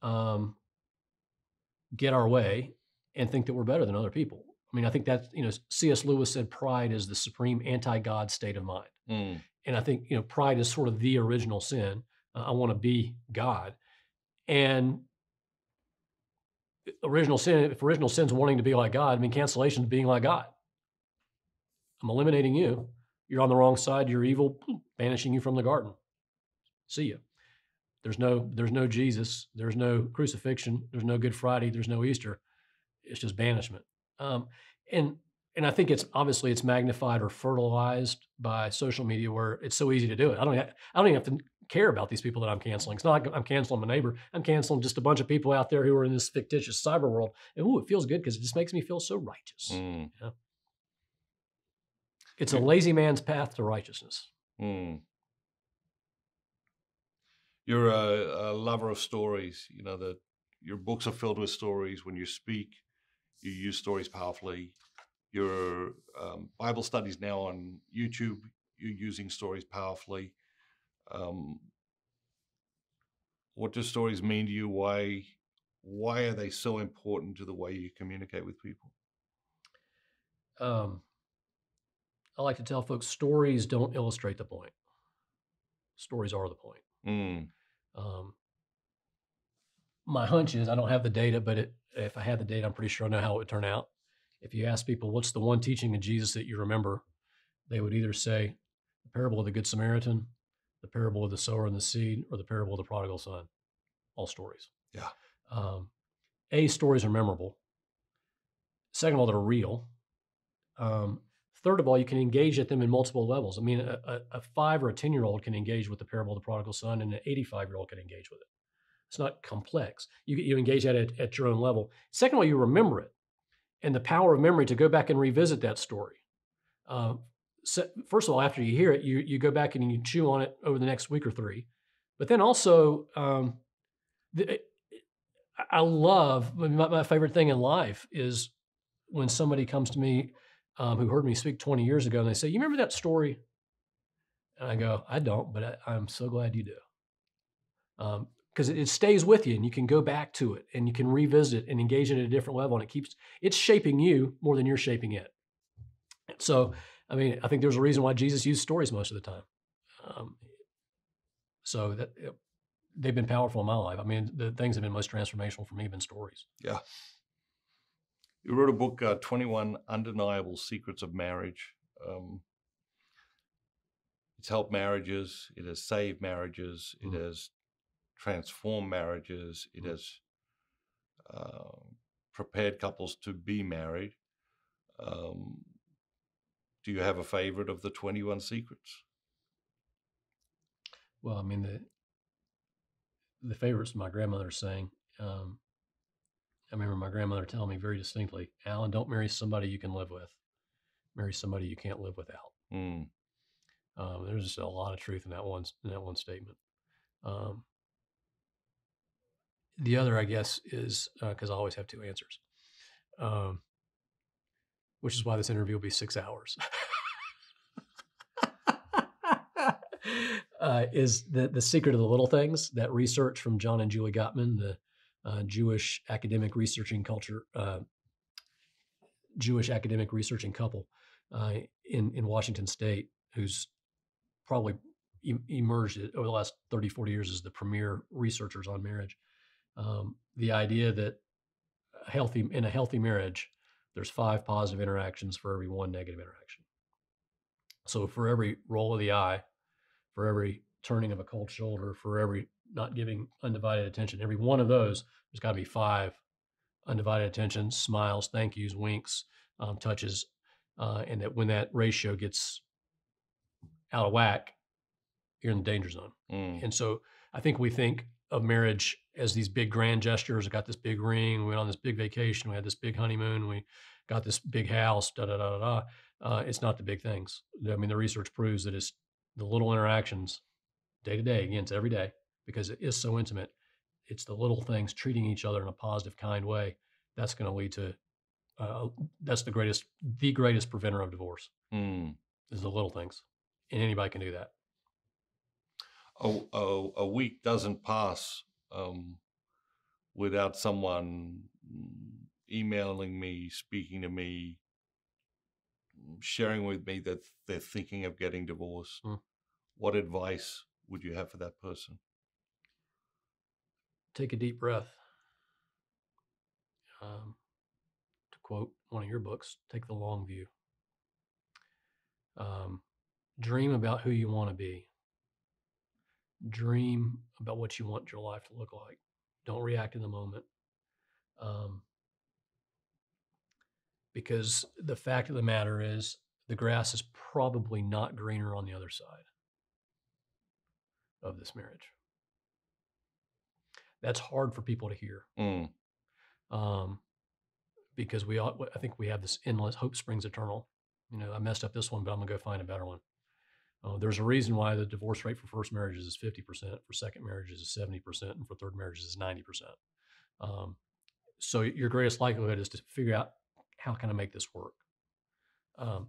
um, get our way, and think that we're better than other people. I mean, I think that C.S. Lewis said pride is the supreme anti-God state of mind, Mm. and I think pride is sort of the original sin. I want to be God, and original sin. If original sin's wanting to be like God, I mean, cancellation is being like God. I'm eliminating you. You're on the wrong side. You're evil. Banishing you from the garden. See you. There's no Jesus. There's no crucifixion. There's no Good Friday. There's no Easter. It's just banishment. Um, and and I think it's magnified or fertilized by social media where it's so easy to do it. I don't even have to care about these people that I'm canceling. It's not like I'm canceling my neighbor. I'm canceling just a bunch of people out there who are in this fictitious cyber world. And it feels good because it just makes me feel so righteous. Mm. You know? It's a You- lazy man's path to righteousness. mm. You're a lover of stories. You know that your books are filled with stories. When you speak, you use stories powerfully. Your Bible studies now on YouTube, you're using stories powerfully. Um, what do stories mean to you? Why are they so important to the way you communicate with people? Um, I like to tell folks stories don't illustrate the point. Stories are the point. Mm. Um, my hunch is I don't have the data, but if I had the data, I'm pretty sure I know how it would turn out. If you ask people, what's the one teaching of Jesus that you remember? They would either say the parable of the Good Samaritan, the parable of the sower and the seed, or the parable of the prodigal son. All stories. Yeah. Stories are memorable. Second of all, they're real. Third of all, you can engage at them in multiple levels. I mean, a 5 or a 10-year-old can engage with the parable of the prodigal son, and an 85-year-old can engage with it. It's not complex. You engage at your own level. Second of all, you remember it, and the power of memory to go back and revisit that story. First of all, after you hear it, you go back and you chew on it over the next week or 3. But then also, I love, my favorite thing in life is when somebody comes to me who heard me speak 20 years ago, and they say, "You remember that story?" And I go, "I don't, but I'm so glad you do." Because it stays with you, and you can go back to it, and you can revisit and engage it at a different level, and it's shaping you more than you're shaping it. So, I mean, I think there's a reason why Jesus used stories most of the time. So that they've been powerful in my life. I mean, the things that have been most transformational for me have been stories. Yeah. You wrote a book, 21 Undeniable Secrets of Marriage. It's helped marriages. It has saved marriages. It has transformed marriages. It has prepared couples to be married. Do you have a favorite of the 21 secrets? Well, I mean, the favorites my grandmother sang. I remember my grandmother telling me very distinctly, "Alan, don't marry somebody you can live with. Marry somebody you can't live without." There's just a lot of truth in that one statement. The other, I guess, is because I always have 2 answers, which is why this interview will be 6 hours. Is the secret of the little things, that research from John and Julie Gottman, the Jewish academic researching couple in Washington State, who's probably emerged over the last 30, 40 years as the premier researchers on marriage. The idea that in a healthy marriage, there's 5 positive interactions for every 1 negative interaction. So for every roll of the eye, for every turning of a cold shoulder, for every not giving undivided attention, every one of those, there's got to be 5 undivided attention, smiles, thank yous, winks, touches, and that when that ratio gets out of whack, you're in the danger zone. And so I think we think of marriage as these big grand gestures. I got this big ring, we went on this big vacation, we had this big honeymoon, we got this big house, da da da da da. It's not the big things. I mean, the research proves that it's the little interactions, day to day. Again, it's every day, because it is so intimate. It's the little things, treating each other in a positive, kind way. That's going to lead to. That's the greatest preventer of divorce. Is the little things, and anybody can do that. A week doesn't pass without someone emailing me, speaking to me, sharing with me that they're thinking of getting divorced. What advice would you have for that person? Take a deep breath. To quote one of your books, take the long view. Dream about who you want to be. Dream about what you want your life to look like. Don't react in the moment. Because the fact of the matter is, the grass is probably not greener on the other side of this marriage. That's hard for people to hear. Because I think we have this endless hope springs eternal. I messed up this one, but I'm gonna go find a better one. There's a reason why the divorce rate for first marriages is 50%, for second marriages is 70%, and for third marriages is 90%. So your greatest likelihood is to figure out, how can I make this work?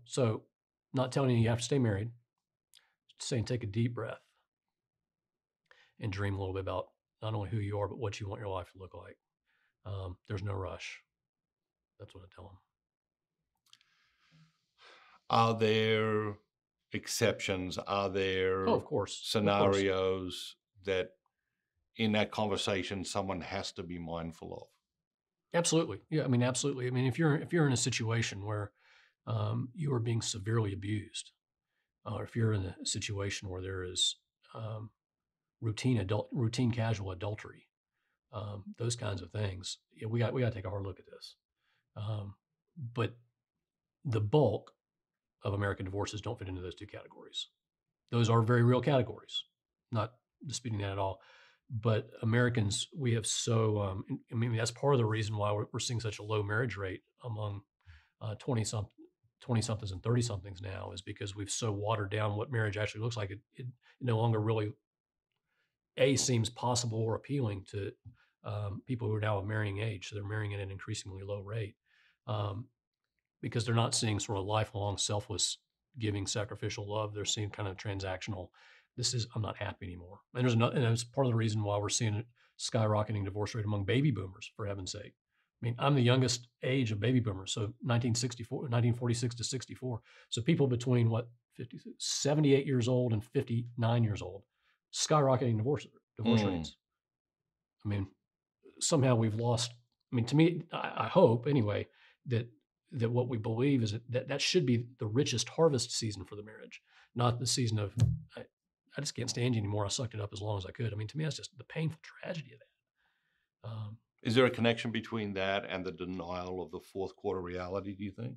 So not telling you have to stay married, just saying take a deep breath and dream a little bit about not only who you are, but what you want your life to look like. There's no rush. That's what I tell them. Are there exceptions? Are there of course, scenarios that in that conversation someone has to be mindful of? Absolutely. Yeah, I mean, absolutely. I mean, if you're in a situation where you are being severely abused, or if you're in a situation where there is um, routine casual adultery, those kinds of things. Yeah, we got to take a hard look at this. But the bulk of American divorces don't fit into those two categories. Those are very real categories. Not disputing that at all. But Americans, we have so, I mean, that's part of the reason why we're seeing such a low marriage rate among 20 somethings and 30 somethings now, is because we've so watered down what marriage actually looks like. It no longer really seems possible or appealing to people who are now of marrying age. So they're marrying at an increasingly low rate um, because they're not seeing sort of lifelong, selfless, giving, sacrificial love. They're seeing kind of transactional. I'm not happy anymore. And and that's part of the reason why we're seeing a skyrocketing divorce rate among baby boomers, for heaven's sake. I mean, I'm the youngest age of baby boomers, so 1946 to 64. So people between 78 years old and 59 years old, skyrocketing divorce rates. I mean, somehow we've lost. I mean, to me, I hope anyway that what we believe is that should be the richest harvest season for the marriage, not the season of I just can't stand you anymore. I sucked it up as long as I could. I mean, to me, that's just the painful tragedy of that. Is there a connection between that and the denial of the fourth quarter reality, do you think?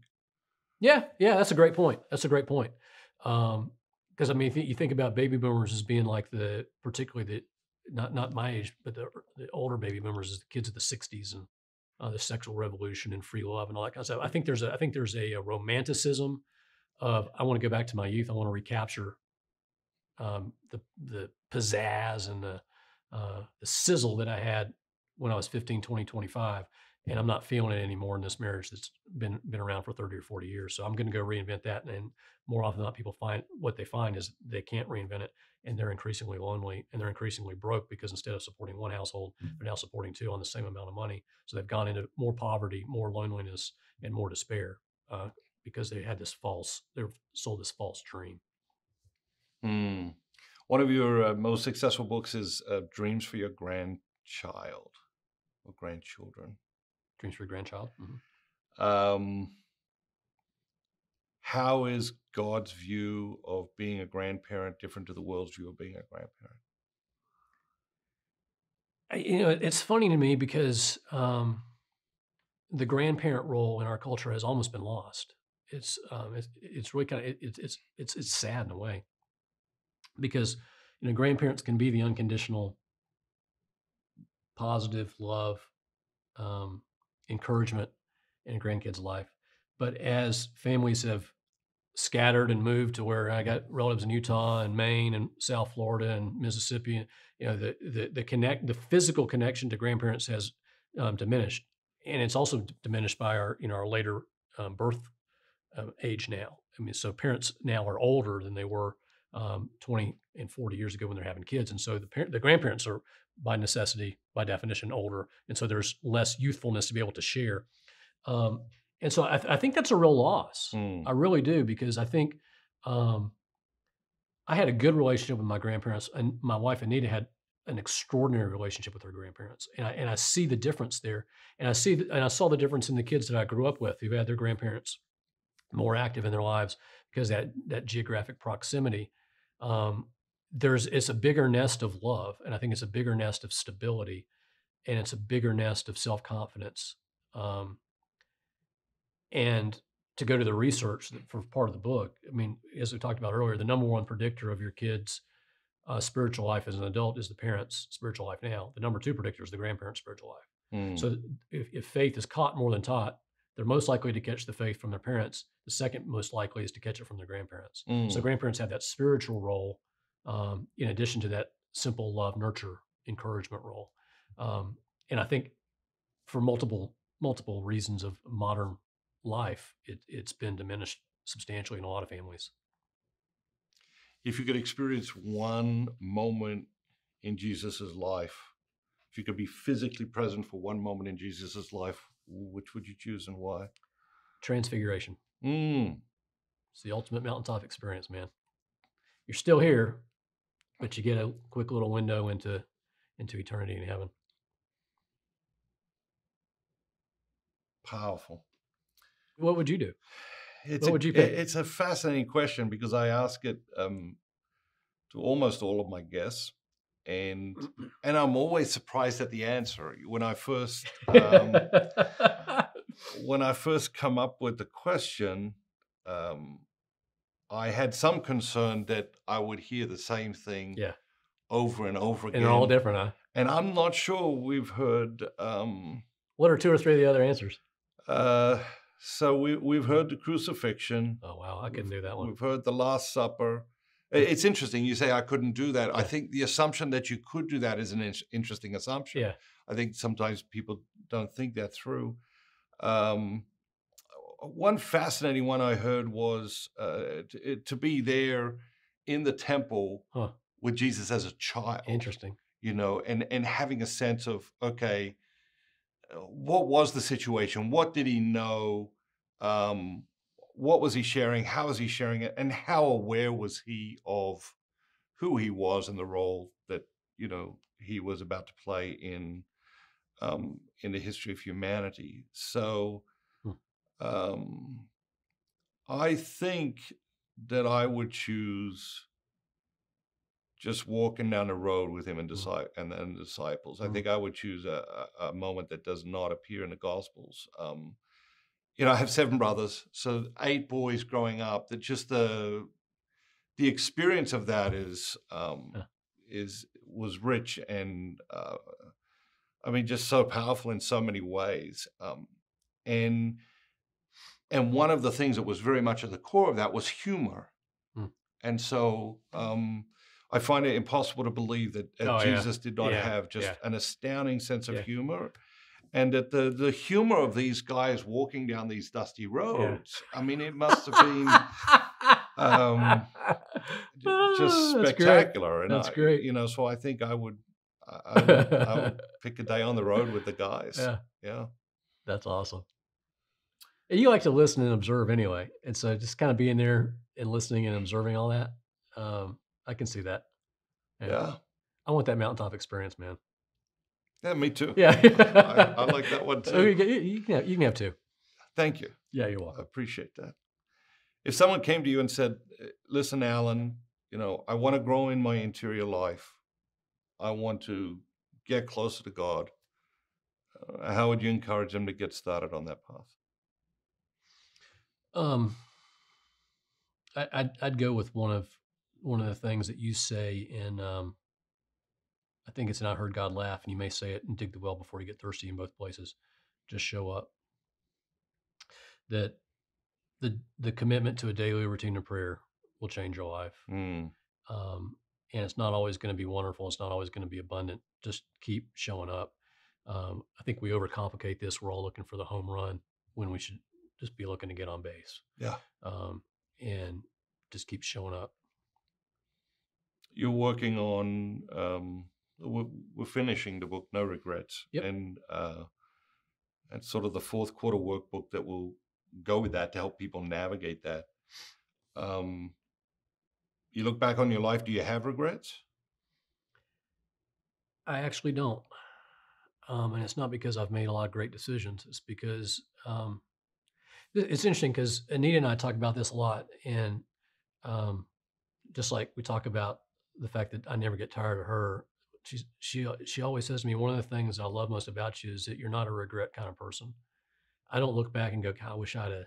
Yeah, that's a great point. Because I mean, if you think about baby boomers as being like particularly not my age, but the older baby boomers as the kids of the '60s and the sexual revolution and free love and all that kind of stuff. I think there's a romanticism of I want to go back to my youth. I want to recapture the pizzazz and the sizzle that I had when I was 15, 20, 25. And I'm not feeling it anymore in this marriage that's been around for 30 or 40 years. So I'm going to go reinvent that. And more often than not, people find what they find is they can't reinvent it, and they're increasingly lonely and they're increasingly broke because instead of supporting one household, they're now supporting two on the same amount of money. So they've gone into more poverty, more loneliness, and more despair because they sold this false dream. One of your most successful books is Dreams for Your Grandchild or Grandchildren. Dreams for Your Grandchild. How is God's view of being a grandparent different to the world's view of being a grandparent? It's funny to me because the grandparent role in our culture has almost been lost. It's really kind of it's sad in a way because grandparents can be the unconditional, positive love, encouragement in a grandkid's life. But as families have scattered and moved to where I got relatives in Utah and Maine and South Florida and Mississippi, the physical connection to grandparents has diminished, and it's also diminished by our later birth age now. I mean, so parents now are older than they were 20 and 40 years ago when they're having kids, and so the grandparents are by necessity, by definition, older, and so there's less youthfulness to be able to share. And so I think that's a real loss. I really do, because I think I had a good relationship with my grandparents, and my wife Anita had an extraordinary relationship with her grandparents, and I see the difference there, and I saw the difference in the kids that I grew up with who had their grandparents more active in their lives because that geographic proximity. It's a bigger nest of love, and I think it's a bigger nest of stability, and it's a bigger nest of self-confidence. And to go to the research for part of the book, I mean, as we talked about earlier, the number one predictor of your kid's spiritual life as an adult is the parent's spiritual life now. The number two predictor is the grandparent's spiritual life. So if faith is caught more than taught, they're most likely to catch the faith from their parents. The second most likely is to catch it from their grandparents. So grandparents have that spiritual role in addition to that simple love, nurture, encouragement role. And I think for multiple reasons of modern life, it's been diminished substantially in a lot of families. If you could experience one moment in Jesus's life, if you could be physically present for one moment in Jesus's life, which would you choose and why? Transfiguration. It's the ultimate mountaintop experience, man. You're still here, but you get a quick little window into eternity in heaven. Powerful. What would you do? What would you pick? It's a fascinating question because I ask it to to almost all of my guests, and I'm always surprised at the answer. When I first come up with the question, I had some concern that I would hear the same thing Yeah. over and over And they're all again. different, huh? And I'm not sure we've heard. What are 2 or 3 of the other answers? So we've heard the crucifixion. Oh, wow. I couldn't do that one. We've heard the Last Supper. It's interesting. You say I couldn't do that. I Yeah. think the assumption that you could do that is an interesting assumption. Yeah. I think sometimes people don't think that through. One fascinating one I heard was to be there in the temple Huh. with Jesus as a child. Interesting. And having a sense of, okay, what was the situation? What did he know? What was he sharing? How was he sharing it? And how aware was he of who he was and the role that, he was about to play in the history of humanity? So I think that I would choose just walking down the road with him and the disciples. I think I would choose a moment that does not appear in the Gospels. I have 7 brothers, so 8 boys growing up. That just the experience of that was rich and just so powerful in so many ways. And one of the things that was very much at the core of that was humor. And so I find it impossible to believe that Jesus did not have just an astounding sense of humor, and that the humor of these guys walking down these dusty roads, it must have been just spectacular. That's great. So I think I would pick a day on the road with the guys. Yeah. That's awesome. You like to listen and observe anyway. And so just kind of being there and listening and observing all that, I can see that. Yeah. I want that mountaintop experience, man. Yeah, me too. Yeah. I like that one too. You can have 2. Thank you. Yeah, you're welcome. I appreciate that. If someone came to you and said, listen, Alan, I want to grow in my interior life. I want to get closer to God. How would you encourage them to get started on that path? I'd go with one of the things that you say in, I think it's in I Heard God Laugh, and you may say it and dig the well before you get thirsty in both places. Just show up. That the commitment to a daily routine of prayer will change your life. And it's not always going to be wonderful. It's not always going to be abundant. Just keep showing up. I think we overcomplicate this. We're all looking for the home run when we should just be looking to get on base. Yeah. And just keep showing up. You're working on, we're finishing the book, No Regrets. Yep. And sort of the 4th quarter workbook that will go with that to help people navigate that. You look back on your life, do you have regrets? I actually don't. And it's not because I've made a lot of great decisions. It's because it's interesting because Anita and I talk about this a lot. And just like we talk about the fact that I never get tired of her, she always says to me, one of the things I love most about you is that you're not a regret kind of person. I don't look back and go, God, I wish I'd have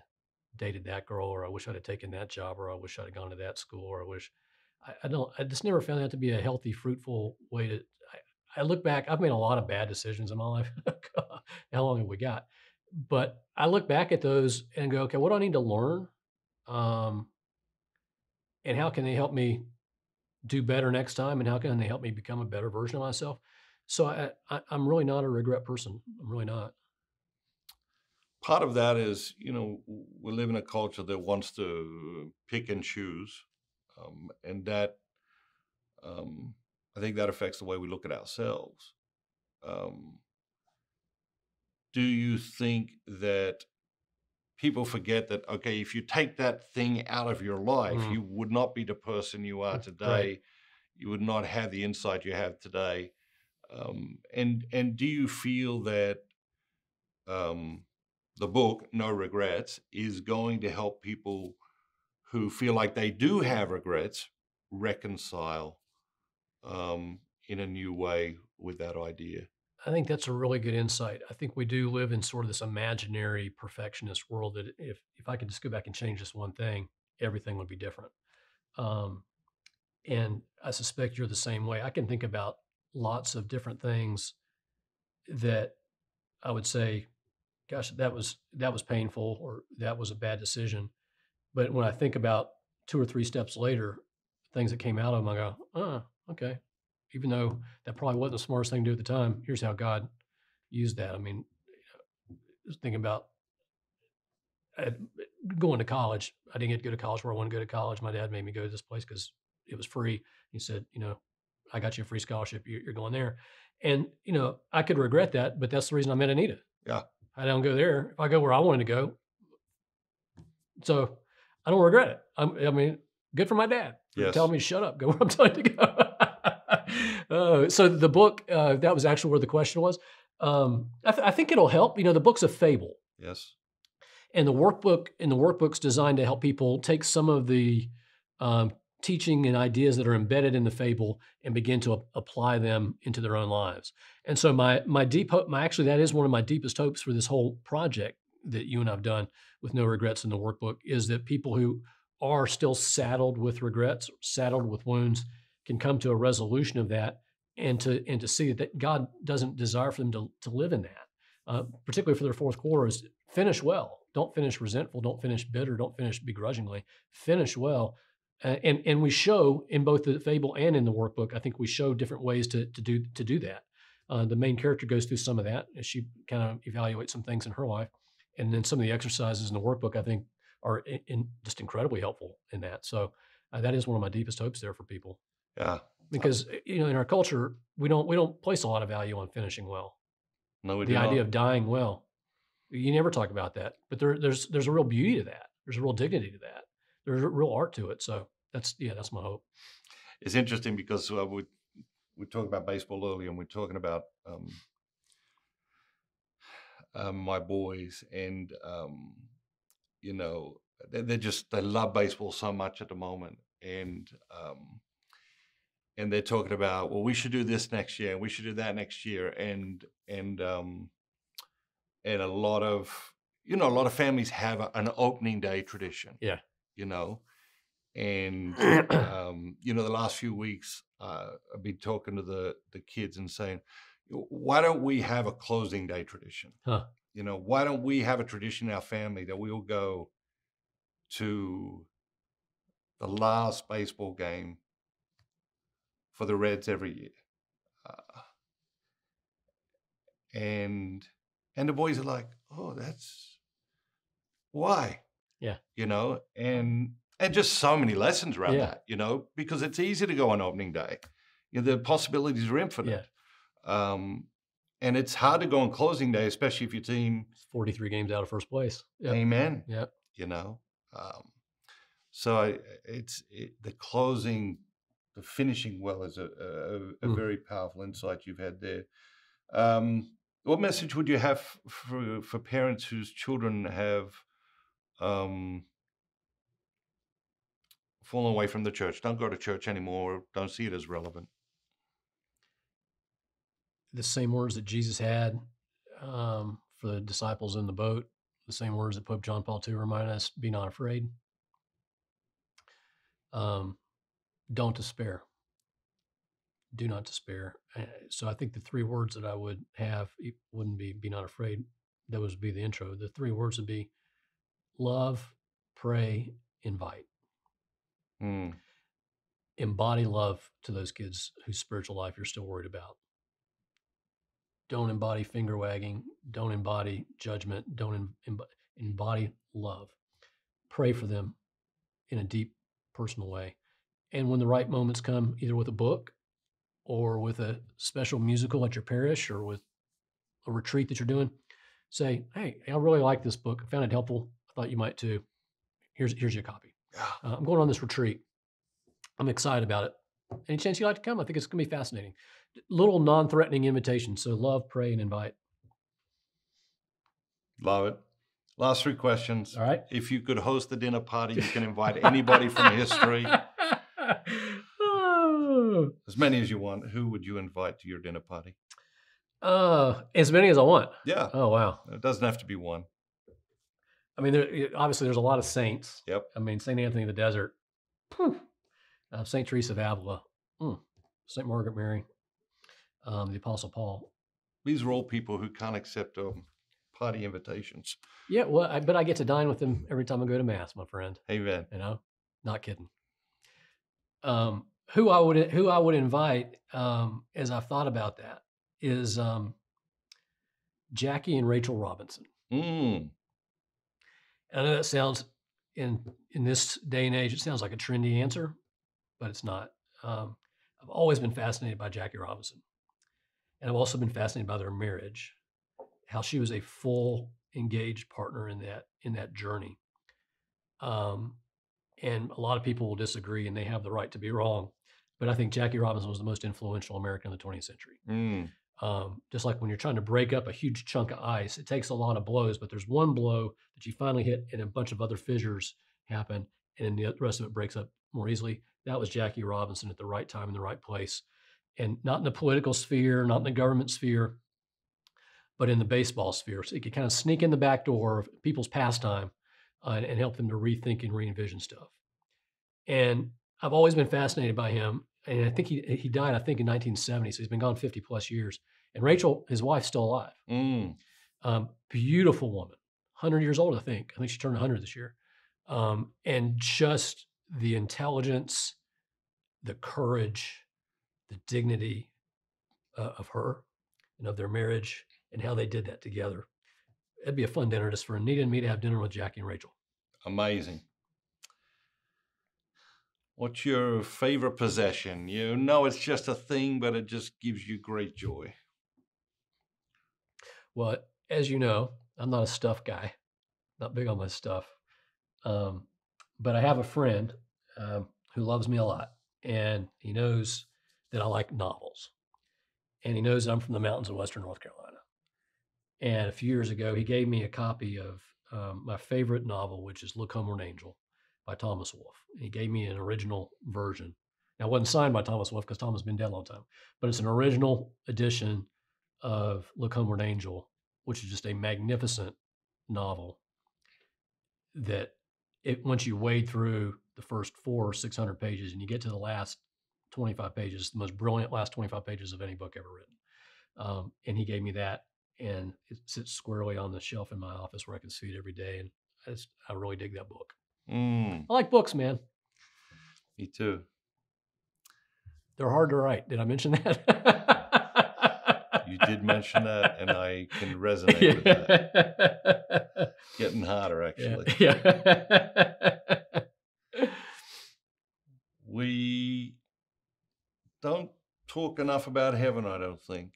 dated that girl, or I wish I'd have taken that job, or I wish I'd have gone to that school, or I just never found that to be a healthy, fruitful way to, I look back, I've made a lot of bad decisions in my life. How long have we got? But I look back at those and go, okay, what do I need to learn? And how can they help me do better next time? And how can they help me become a better version of myself? So I'm really not a regret person. I'm really not. Part of that is, we live in a culture that wants to pick and choose. And that, I think that affects the way we look at ourselves. Do you think that people forget that, okay, if you take that thing out of your life, you would not be the person you are today. Right. You would not have the insight you have today. And do you feel that the book, No Regrets, is going to help people who feel like they do have regrets reconcile in a new way with that idea? I think that's a really good insight. I think we do live in sort of this imaginary perfectionist world that if I could just go back and change this one thing, everything would be different. Um, and I suspect you're the same way. I can think about lots of different things that I would say, gosh, that was painful or that was a bad decision. But when I think about 2 or 3 steps later, things that came out of them, I go, oh, okay. Even though that probably wasn't the smartest thing to do at the time, here's how God used that. I mean, just thinking about uh, going to college. I didn't get to go to college where I wanted to go to college. My dad made me go to this place because it was free. He said, I got you a free scholarship. You're going there. And, I could regret that, but that's the reason I met Anita. Yeah. I don't go there. If I go where I wanted to go, so I don't regret it. I mean, good for my dad for Yes. telling me to shut up, go where I'm telling you to go. So the book, that was actually where the question was. I think it'll help. The book's a fable. Yes. And the workbook's designed to help people take some of the teaching and ideas that are embedded in the fable and begin to apply them into their own lives. And so my deep hope, actually, that is one of my deepest hopes for this whole project that you and I've done with No Regrets in the workbook, is that people who are still saddled with regrets, saddled with wounds, can come to a resolution of that and to see that God doesn't desire for them to live in that. Particularly for their fourth quarter, is finish well. Don't finish resentful. Don't finish bitter. Don't finish begrudgingly. Finish well. And we show in both the fable and in the workbook, I think we show different ways to do that. The main character goes through some of that as she kind of evaluates some things in her life. And then some of the exercises in the workbook, I think, are just incredibly helpful in that. So that is one of my deepest hopes there for people. Yeah. Because, in our culture, we don't place a lot of value on finishing well. No, we The do idea not. of dying well. You never talk about that, but there's a real beauty to that. There's a real dignity to that. There's a real art to it. So that's my hope. It's interesting because we talked about baseball earlier, and we're talking about my boys, and they love baseball so much at the moment, and they're talking about, well, we should do this next year, and we should do that next year, and a lot of families have an opening day tradition. Yeah. And the last few weeks I've been talking to the kids and saying, why don't we have a closing day tradition? Huh. Why don't we have a tradition in our family that we'll go to the last baseball game for the Reds every year? And the boys are like, oh, that's why. Yeah. And just so many lessons around that, because it's easy to go on opening day. The possibilities are infinite. Yeah. And it's hard to go on closing day, especially if your team 43 games out of first place. Yep. Amen. Yeah. So the closing, the finishing well is a very powerful insight you've had there. What message would you have for parents whose children have fallen away from the church, don't go to church anymore, don't see it as relevant? The same words that Jesus had for the disciples in the boat, the same words that Pope John Paul II reminded us: be not afraid. Don't despair. Do not despair. So I think the 3 words that I would have wouldn't be not afraid. Those would be the intro. The 3 words would be love, pray, invite. Embody love to those kids whose spiritual life you're still worried about. Don't embody finger wagging. Don't embody judgment. Don't embody love. Pray for them in a deep, personal way. And when the right moments come, either with a book or with a special musical at your parish or with a retreat that you're doing, say, hey, I really like this book. I found it helpful. I thought you might too. Here's your copy. I'm going on this retreat. I'm excited about it. Any chance you'd like to come? I think it's going to be fascinating. Little non-threatening invitation. So love, pray, and invite. Love it. Last 3 questions. All right. If you could host a dinner party, you can invite anybody from history. As many as you want. Who would you invite to your dinner party? As many as I want. Yeah. Oh, wow. It doesn't have to be one. I mean, obviously there's a lot of saints. Yep. I mean, St. Anthony of the Desert, St. Teresa of Avila, St. Margaret Mary, the Apostle Paul. These are all people who can't accept party invitations. Yeah, well, but I get to dine with them every time I go to Mass, my friend. Amen. You know, not kidding. Who I would invite, as I've thought about that, is Jackie and Rachel Robinson. Mm. I know that sounds in this day and age, it sounds like a trendy answer, but it's not. I've always been fascinated by Jackie Robinson, and I've also been fascinated by their marriage, how she was a full engaged partner in that journey. And a lot of people will disagree, and they have the right to be wrong. But I think Jackie Robinson was the most influential American in the 20th century. Mm. Just like when you're trying to break up a huge chunk of ice, it takes a lot of blows, but there's one blow that you finally hit and a bunch of other fissures happen, and then the rest of it breaks up more easily. That was Jackie Robinson at the right time in the right place. And not in the political sphere, not in the government sphere, but in the baseball sphere. So you could kind of sneak in the back door of people's pastime and help them to rethink and re-envision stuff. And I've always been fascinated by him. And I think he died, I think, in 1970. So he's been gone 50 plus years. And Rachel, his wife's still alive. Mm. Beautiful woman, 100 years old, I think. I think she turned 100 this year. And just the intelligence, the courage, the dignity of her and of their marriage and how they did that together. It'd be a fun dinner just for Anita and me to have dinner with Jackie and Rachel. Amazing. What's your favorite possession? You know it's just a thing, but it just gives you great joy. Well, as you know, I'm not a stuff guy, not big on my stuff. But I have a friend who loves me a lot, and he knows that I like novels. And he knows that I'm from the mountains of Western North Carolina. And a few years ago, he gave me a copy of my favorite novel, which is Look Homeward Angel by Thomas Wolfe. And he gave me an original version. Now, it wasn't signed by Thomas Wolfe because Thomas has been dead a long time, but it's an original edition of Look Homeward Angel, which is just a magnificent novel that once you wade through the first 400 or 600 pages and you get to the last 25 pages, the most brilliant last 25 pages of any book ever written. And he gave me that, and it sits squarely on the shelf in my office where I can see it every day. And I really dig that book. I like books, man. Me too. They're hard to write. Did I mention that? You did mention that, and I can resonate with that. Getting harder, actually. Yeah. We don't talk enough about heaven, I don't think.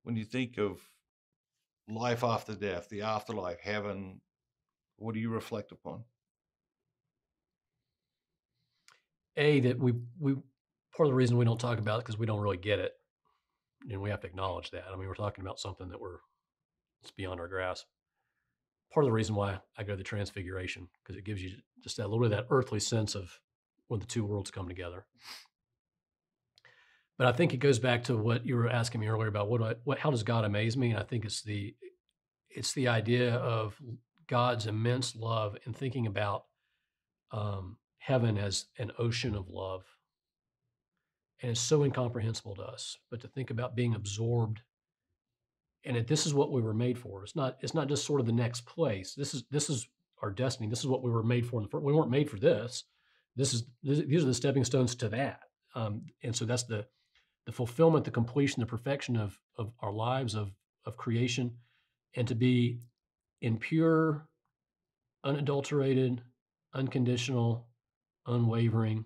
When you think of life after death, the afterlife, heaven, what do you reflect upon? That we part of the reason we don't talk about it because we don't really get it, and we have to acknowledge that. I mean, we're talking about something that it's beyond our grasp. Part of the reason why I go to the Transfiguration, because it gives you just that little bit of that earthly sense of when the two worlds come together. But I think it goes back to what you were asking me earlier about how does God amaze me? And I think it's the idea of God's immense love and thinking about heaven as an ocean of love. And it's so incomprehensible to us, but to think about being absorbed, and this is what we were made for. It's not just sort of the next place. This is our destiny. This is what we were made for. We weren't made for this. These are the stepping stones to that. And so that's the fulfillment, the completion, the perfection of our lives, of creation, and to be in pure, unadulterated, unconditional, unwavering,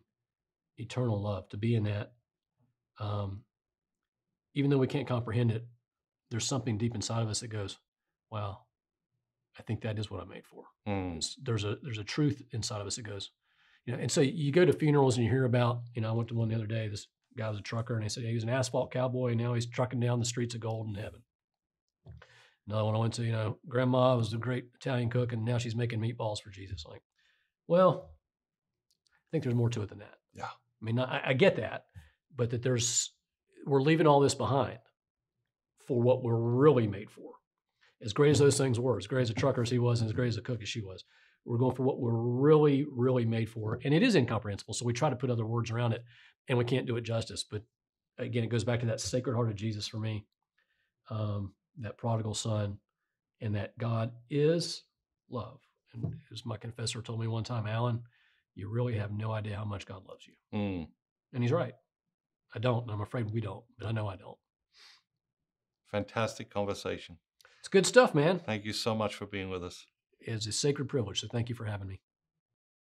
eternal love, to be in that. Even though we can't comprehend it, there's something deep inside of us that goes, wow, I think that is what I'm made for. There's a truth inside of us that goes, and so you go to funerals and you hear about, I went to one the other day, this guy was a trucker, and he said he was an asphalt cowboy, and now he's trucking down the streets of gold in heaven. Another one I went to, grandma was a great Italian cook, and now she's making meatballs for Jesus. Like, well, think there's more to it than that. Yeah. I mean, I get that, but that we're leaving all this behind for what we're really made for. As great as those things were, as great as a trucker as he was, and as great as a cook as she was, we're going for what we're really, really made for. And it is incomprehensible. So we try to put other words around it, and we can't do it justice. But again, it goes back to that Sacred Heart of Jesus for me, that prodigal son, and that God is love. And as my confessor told me one time, Alan, you really have no idea how much God loves you. Mm. And he's right. I don't, and I'm afraid we don't, but I know I don't. Fantastic conversation. It's good stuff, man. Thank you so much for being with us. It's a sacred privilege, so thank you for having me.